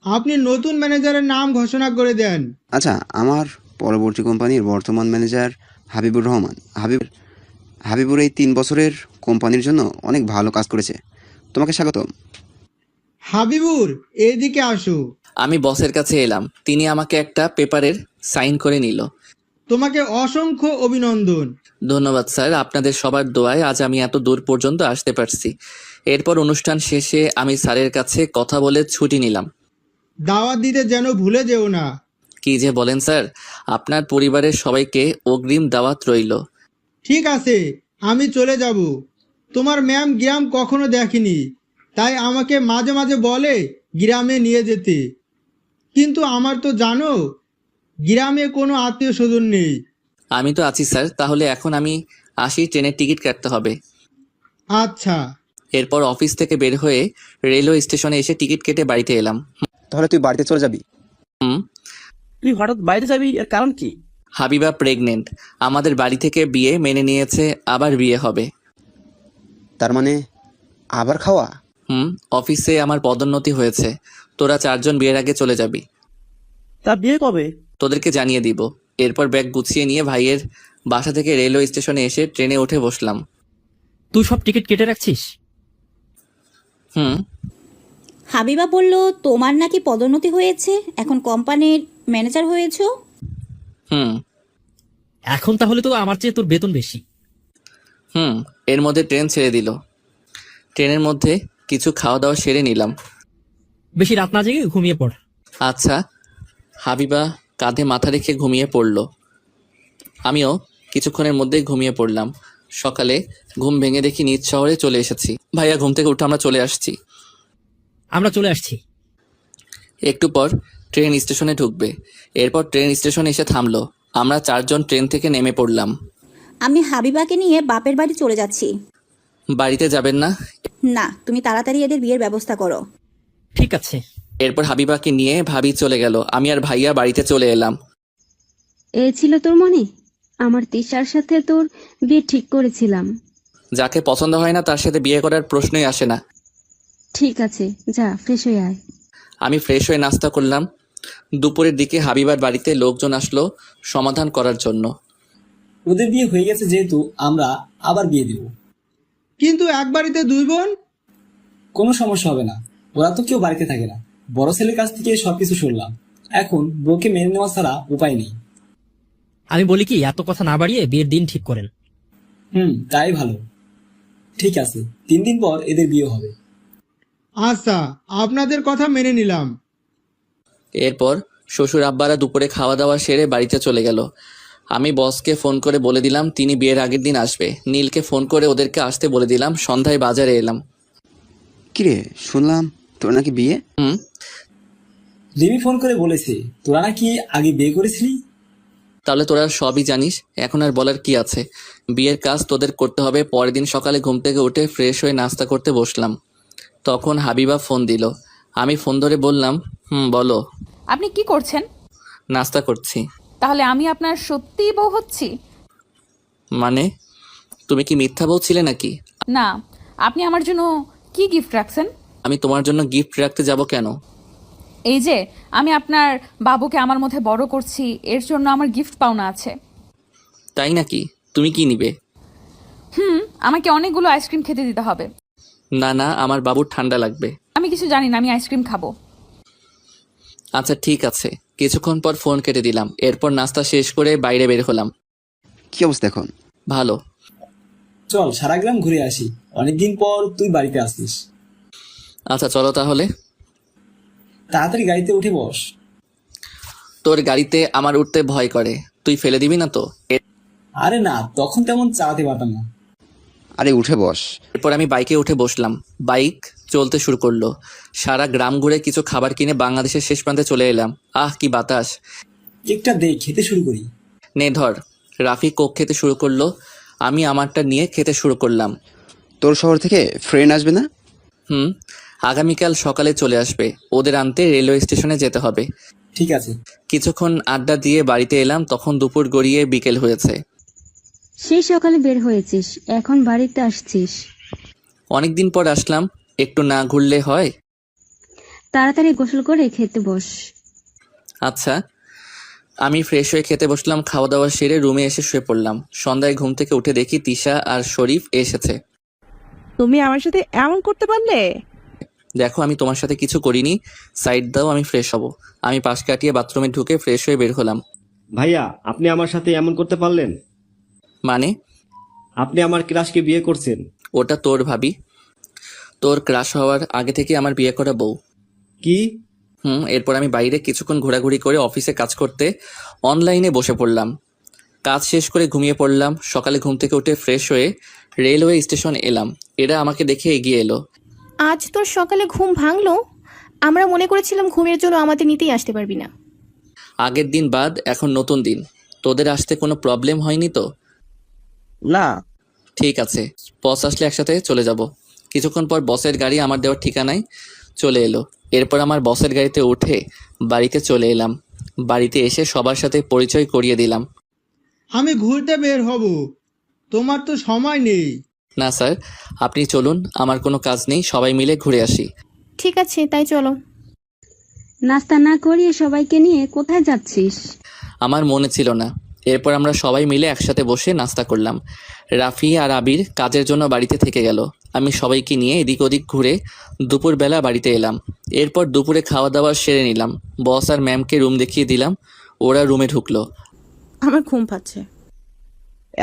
N: আপনি নতুন ম্যানেজারের নাম ঘোষণা করে দেন।
K: আচ্ছা, আমার পরবর্তী কোম্পানির বর্তমান ম্যানেজার হাবিবুর রহমান। হাবিবুর এই 3 বছরের কোম্পানির জন্য অনেক ভালো কাজ করেছে। তোমাকে স্বাগতম।
N: হাবিবুর, এইদিকে আসো।
B: আমি বসের কাছে এলাম। তিনি আমাকে একটা পেপারের সাইন করে নিল।
N: তোমাকে অসংখ্য অভিনন্দন।
B: ধন্যবাদ স্যার, আপনাদের সবার দোয়ায় আজ আমি এত দূর পর্যন্ত আসতে পারছি। এরপর অনুষ্ঠান শেষে আমি স্যারের কাছে কথা বলে ছুটি নিলাম।
N: দাওয়াত দিতে যেন ভুলে যেও না।
B: কি যে বলেন স্যার, আপনার পরিবারের সবাইকে অগ্রিম দাওয়াত রইল।
N: ঠিক আছে, আমি চলে যাব। তোমার ম্যাম গ্রাম কখনো দেখেনি, তাই আমাকে মাঝে মাঝে বলে গ্রামে নিয়ে যেতে। কিন্তু আমার তো জানো গ্রামে কোনো আত্মীয় স্বজন নেই।
B: আমি তো আছি স্যার, তাহলে এখন আমি আসি, ট্রেনের টিকিট কাটতে হবে।
N: আচ্ছা।
B: এরপর অফিস থেকে বের হয়ে রেলওয়ে স্টেশনে এসে টিকিট কেটে বাড়িতে এলাম।
K: তাহলে তুই বাড়িতে চলে যাবি?
A: তুই হঠাৎ বাইরে যাবি, এর কারণ কি?
B: হাবিবা প্রেগনেন্ট, আমাদের বাড়ি থেকে বিয়ে মেনে নিয়েছে, আবার বিয়ে হবে।
K: তার মানে আবার খাওয়া?
B: অফিসে আমার পদোন্নতি হয়েছে, তোরা 4 জন বিয়ের আগে চলে যাবি।
A: তা বিয়ে কবে?
B: তোদেরকে জানিয়ে দিব। এরপর ব্যাগ গুছিয়ে নিয়ে ভাইয়ের বাসা থেকে রেলওয়ে স্টেশনে এসে ট্রেনে উঠে বসলাম।
D: তুই সব টিকিট কেটে রাখছিস?
G: হাবিবা বলল তোমার নাকি পদোন্নতি হয়েছে, এখন কোম্পানির ম্যানেজার হয়েছো।
D: এখন তাহলে তো আমার চেয়ে তোর বেতন বেশি।
B: এর মধ্যে ট্রেন ছেড়ে দিল। ট্রেনের মধ্যে কিছু খাওয়া দাওয়া সেরে নিলাম।
D: বেশি রাত না জেগে ঘুমিয়ে পড়।
B: আচ্ছা। হাবিবা কাঁধে মাথা রেখে ঘুমিয়ে পড়ল, আমিও কিছুক্ষণের মধ্যেই ঘুমিয়ে পড়লাম। সকালে ঘুম ভেঙে দেখি নিজ শহরে চলে এসেছি। ভাইয়া ঘুম থেকে উঠে আমরা চলে আসছি। একটু পর ট্রেন স্টেশনে ঢুকবে। এরপর ট্রেন স্টেশনে এসে থামলো। আমরা 4 জন ট্রেন থেকে নেমে পড়লাম।
G: আমি হাবিবাকে নিয়ে বাপের বাড়ি চলে যাচ্ছি।
B: বাড়িতে যাবেন না?
G: না, তুমি তাড়াতাড়ি এদের বিয়ের ব্যবস্থা করো।
D: ঠিক আছে।
B: এরপর হাবিবাকে নিয়ে ভাবি চলে গেল, আমি আর ভাইয়া বাড়িতে চলে এলাম।
C: এ ছিল তোর মনে? আমার তিশার সাথে তোর বিয়ে ঠিক করেছিলাম।
B: যাকে পছন্দ হয় না তার সাথে বিয়ে করার প্রশ্নই আসে না।
C: ঠিক আছে, যা ফ্রেশ হয়ে আয়।
B: আমি ফ্রেশ হয়ে নাস্তা করলাম। দুপুরের দিকে হাবিবার বাড়িতে লোকজন আসলো সমাধান করার জন্য।
E: ওদের বিয়ে হয়ে গেছে যেহেতু আমরা আবার বিয়ে দেব।
N: কিন্তু এক বাড়িতে 2 বোন?
E: কোনো সমস্যা হবে না, ওরা তো কেউ বাড়িতে থাকে না। বড় ছেলের কাছ থেকে সবকিছু শুনলাম, এখন বউকে মেনে নেওয়া ছাড়া উপায় নেই।
D: আমি বলি কি, এত কথা না বাড়িয়ে বিয়ের দিন ঠিক করেন।
E: তাই ভালো। ঠিক আছে, 3 দিন পর এদের বিয়ে হবে।
N: আচ্ছা, আপনাদের কথা মেনে নিলাম।
B: এরপর শ্বশুর আব্বারা দুপুরে খাওয়া দাওয়া সেরে বাড়িতে চলে গেল। আমি বসকে ফোন করে বলে দিলাম তিনি বিয়ের আগের দিন আসবে। নীলকে ফোন করে ওদেরকে আসতে বলে দিলাম। সন্ধ্যায় বাজারে এলাম।
K: কিরে, শুনলাম তোর নাকি বিয়ে?
E: রিমি ফোন করে বলেছে তোরা নাকি আগে বিয়ে করেছিলি।
B: তাহলে তোরা সবই জানিস, এখন আর বলার কি আছে। বিয়ের কাজ তোদের করতে হবে। পরের দিন সকালে ঘুম থেকে উঠে ফ্রেশ হয়ে নাস্তা করতে বসলাম। তখন হাবিবা ফোন দিল। আমি ফোন ধরে বললাম, বলো।
F: আপনি কি করছেন?
B: নাস্তা করছি।
F: তাহলে আমি আপনার সত্যিই বউ হচ্ছি?
B: মানে, তুমি কি মিথ্যা বলছিলে নাকি?
F: না, আপনি আমার জন্য কি গিফট রাখছেন?
B: আমি তোমার জন্য গিফট রাখতে যাব কেন?
F: এই যে আমি আপনার বাবুকে আমার মধ্যে বড় করছি, এর জন্য আমার গিফট পাওনা আছে।
B: তাই নাকি? তুমি কি নিবে?
F: আমাকে অনেকগুলো আইসক্রিম খেতে দিতে হবে।
B: না না, আমার বাবুর ঠান্ডা লাগবে।
F: আমি কিছু জানি না, আমি আইসক্রিম খাবো।
B: আচ্ছা ঠিক আছে। কিছুক্ষণ পর ফোন কেটে দিলাম। এরপর নাস্তা শেষ করে বাইরে বের হলাম।
K: কি অবস্থা এখন?
B: ভালো।
E: চল সারা গ্রাম ঘুরে আসি, অনেকদিন পর তুই বাড়িতে আসিস।
B: আচ্ছা চলো তাহলে।
E: তাড়াতাড়ি গাড়িতে উঠে বস।
B: তোর গাড়িতে আমার উঠতে ভয় করে, তুই ফেলে দিবি না তো?
E: আরে না, তখন তেমন চালাতে পারতাম না।
K: আরে উঠে বস।
B: এরপর আমি বাইকে উঠে বসলাম। বাইক চলতে শুরু করলো। সারা গ্রাম ঘুরে কিছু খাবার কিনে বাংলাদেশের শেষ প্রান্তে চলে এলাম। আহ কি বাতাস!
E: কেকটা দে, খেতে শুরু করি।
B: নে ধর। রাফি কোক খেতে শুরু করলো, আমি আমারটা নিয়ে খেতে শুরু করলাম।
K: তোর শহর থেকে ফ্রেন্ড আসবে না?
B: আগামীকাল সকালে চলে আসবে। ওদের আনতে রেলওয়ে স্টেশনে যেতে হবে।
E: ঠিক আছে।
B: কিছুক্ষণ আড্ডা দিয়ে বাড়িতে এলাম। তখন দুপুর গড়িয়ে বিকেল হয়েছে।
C: সেই সকালে বের হয়েছিস, এখন বাড়িতে আসছিস?
B: অনেকদিন পর আসলাম, একটু না ঘুরলে হয়?
C: তাড়াতাড়ি গোসল করে খেতে বস।
B: আচ্ছা। আমি ফ্রেশ হয়ে খেতে বসলাম। খাওয়া দাওয়া সেরে রুমে এসে শুয়ে পড়লাম। সন্ধ্যায় ঘুম থেকে উঠে দেখি তিশা আর শরীফ এসেছে।
H: তুমি আমার সাথে এমন করতে পারলে?
B: দেখো আমি তোমার সাথে কিছু করিনি, সাইড দাও, আমি ফ্রেশ হব। আমি পাশ কাটিয়ে বাথরুমে ঢুকে ফ্রেশ হয়ে বের হলাম।
J: ভাইয়া, আপনি আমার সাথে এমন করতে পারলেন?
B: মানে?
J: আপনি আমার ক্রাশকে বিয়ে করছেন।
B: ওটা তোর ভাবি, তোর ক্রাশ হওয়ার আগে থেকে আমার বিয়ে করা বউ।
J: কি?
B: এরপর আমি বাইরে কিছুক্ষণ ঘোরাঘুরি করে অফিসে কাজ করতে অনলাইনে বসে পড়লাম। কাজ শেষ করে ঘুমিয়ে পড়লাম। সকালে ঘুম থেকে উঠে ফ্রেশ হয়ে রেলওয়ে স্টেশন এলাম। এরা আমাকে দেখে এগিয়ে এলো।
L: আজ তোর সকালে ঘুম ভাঙলো? আমরা মনে করেছিলাম ঘুমের জন্য আমাদের নিতেই আসতে পারবি না।
B: আগের দিন বাদ এখন নতুন দিন, তোদের আসতে কোনো প্রবলেম হয়নি তো?
A: না।
B: ঠিক আছে, বস আসলে একসাথে চলে যাব। কিছুক্ষণ পর বসের গাড়ি আমার দেওয়ার ঠিকানায় চলে এলো। এরপর আমার বসের গাড়িতে উঠে বাড়িতে চলে এলাম। বাড়িতে এসে সবার সাথে পরিচয় করিয়ে দিলাম।
N: আমি ঘুরতে বের হব, তোমার তো সময় নেই।
B: না স্যার, আপনি চলুন, আমার কোনো কাজ নেই, সবাই মিলে ঘুরে আসি।
L: ঠিক আছে, তাই চলো।
C: নাস্তা না করিয়ে সবাইকে নিয়ে কোথায় যাচ্ছিস?
B: আমার মনে ছিল না। এরপর আমরা সবাই মিলে একসাথে বসে নাস্তা করলাম। রাফি আর আবির কাজের জন্য বাড়িতে থেকে গেল। আমি সবাইকে নিয়ে এদিক ওদিক ঘুরে দুপুরবেলা বাড়িতে এলাম। এরপর দুপুরে খাওয়া দাওয়া সেরে নিলাম। বস আর ম্যামকে রুম দেখিয়ে দিলাম। ওরা রুমে ঢুকলো।
M: আমার ঘুম পাচ্ছে।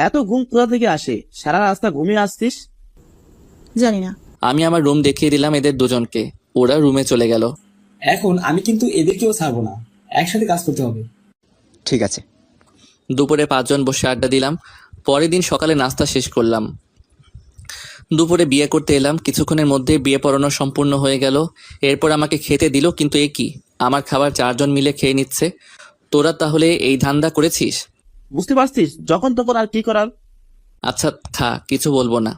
A: এত ঘুম কোথা থেকে আসে? সারা রাস্তা ঘুমিয়ে আসছিস?
M: জানি না।
B: আমি আমার রুম দেখিয়ে দিলাম এদের দুজনকে। ওরা রুমে চলে গেল।
E: এখন আমি কিন্তু এদেরকেও ছাড়বো না, একসাথে কাজ করতে হবে।
K: ঠিক আছে।
B: দুপুরে 5 জন বসে আড্ডা দিলাম। পরের দিন সকালে নাস্তা শেষ করলাম। দুপুরে বিয়ে করতে এলাম। কিছুক্ষণের মধ্যে বিয়ে পড়ানো সম্পূর্ণ হয়ে গেল। এরপর আমাকে খেতে দিল, কিন্তু এ কি, আমার খাবার 4 জন মিলে খেয়ে নিচ্ছে। তোরা তাহলে এই ধান্দা করেছিস?
A: বুঝতে পারছিস, যখন তখন আর কি করার।
B: আচ্ছা খা, কিছু বলবো না।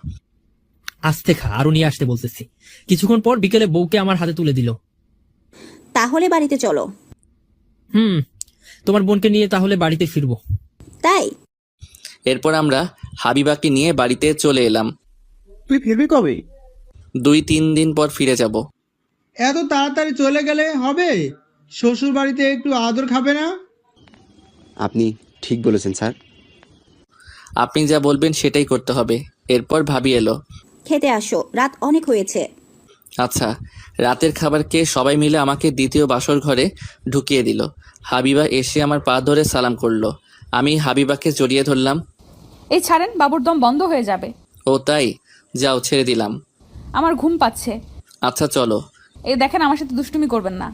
D: আস্তে খা, আরো নিয়ে আসতে বলতেছি। কিছুক্ষণ পর বিকেলে বউকে আমার হাতে তুলে দিল।
G: তাহলে বাড়িতে চলো।
D: তোমার বোনকে নিয়ে তাহলে বাড়িতে ফিরবো।
G: তাই?
B: এরপর আমরা হাবিবাকে নিয়ে বাড়িতে চলে এলাম।
A: তুই ফিরবি কবে?
B: 2-3 দিন পর ফিরে যাব।
N: এত তাড়াতাড়ি চলে গেলে হবে? শ্বশুর বাড়িতে একটু আদর খাবে না?
K: আপনি ঠিক বলেছেন স্যার।
B: আপনি যা বলবেন সেটাই করতে হবে। এরপর ভাবি এলো।
G: খেতে আসো, রাত অনেক হয়েছে।
B: আচ্ছা। রাতের খাবার খেয়ে সবাই মিলে আমাকে দ্বিতীয় বাসর ঘরে ঢুকিয়ে দিল। হাবিবা এসে আমার পা ধরে সালাম করলো। আমি হাবিবাকে জড়িয়ে ধরলাম।
F: এই ছাড়েন, বাবুর দম বন্ধ হয়ে যাবে।
B: ও তাই? যাও, ছেড়ে দিলাম।
F: আমার ঘুম পাচ্ছে।
B: আচ্ছা চলো।
F: এই দেখেন, আমার সাথে দুষ্টুমি করবেন না।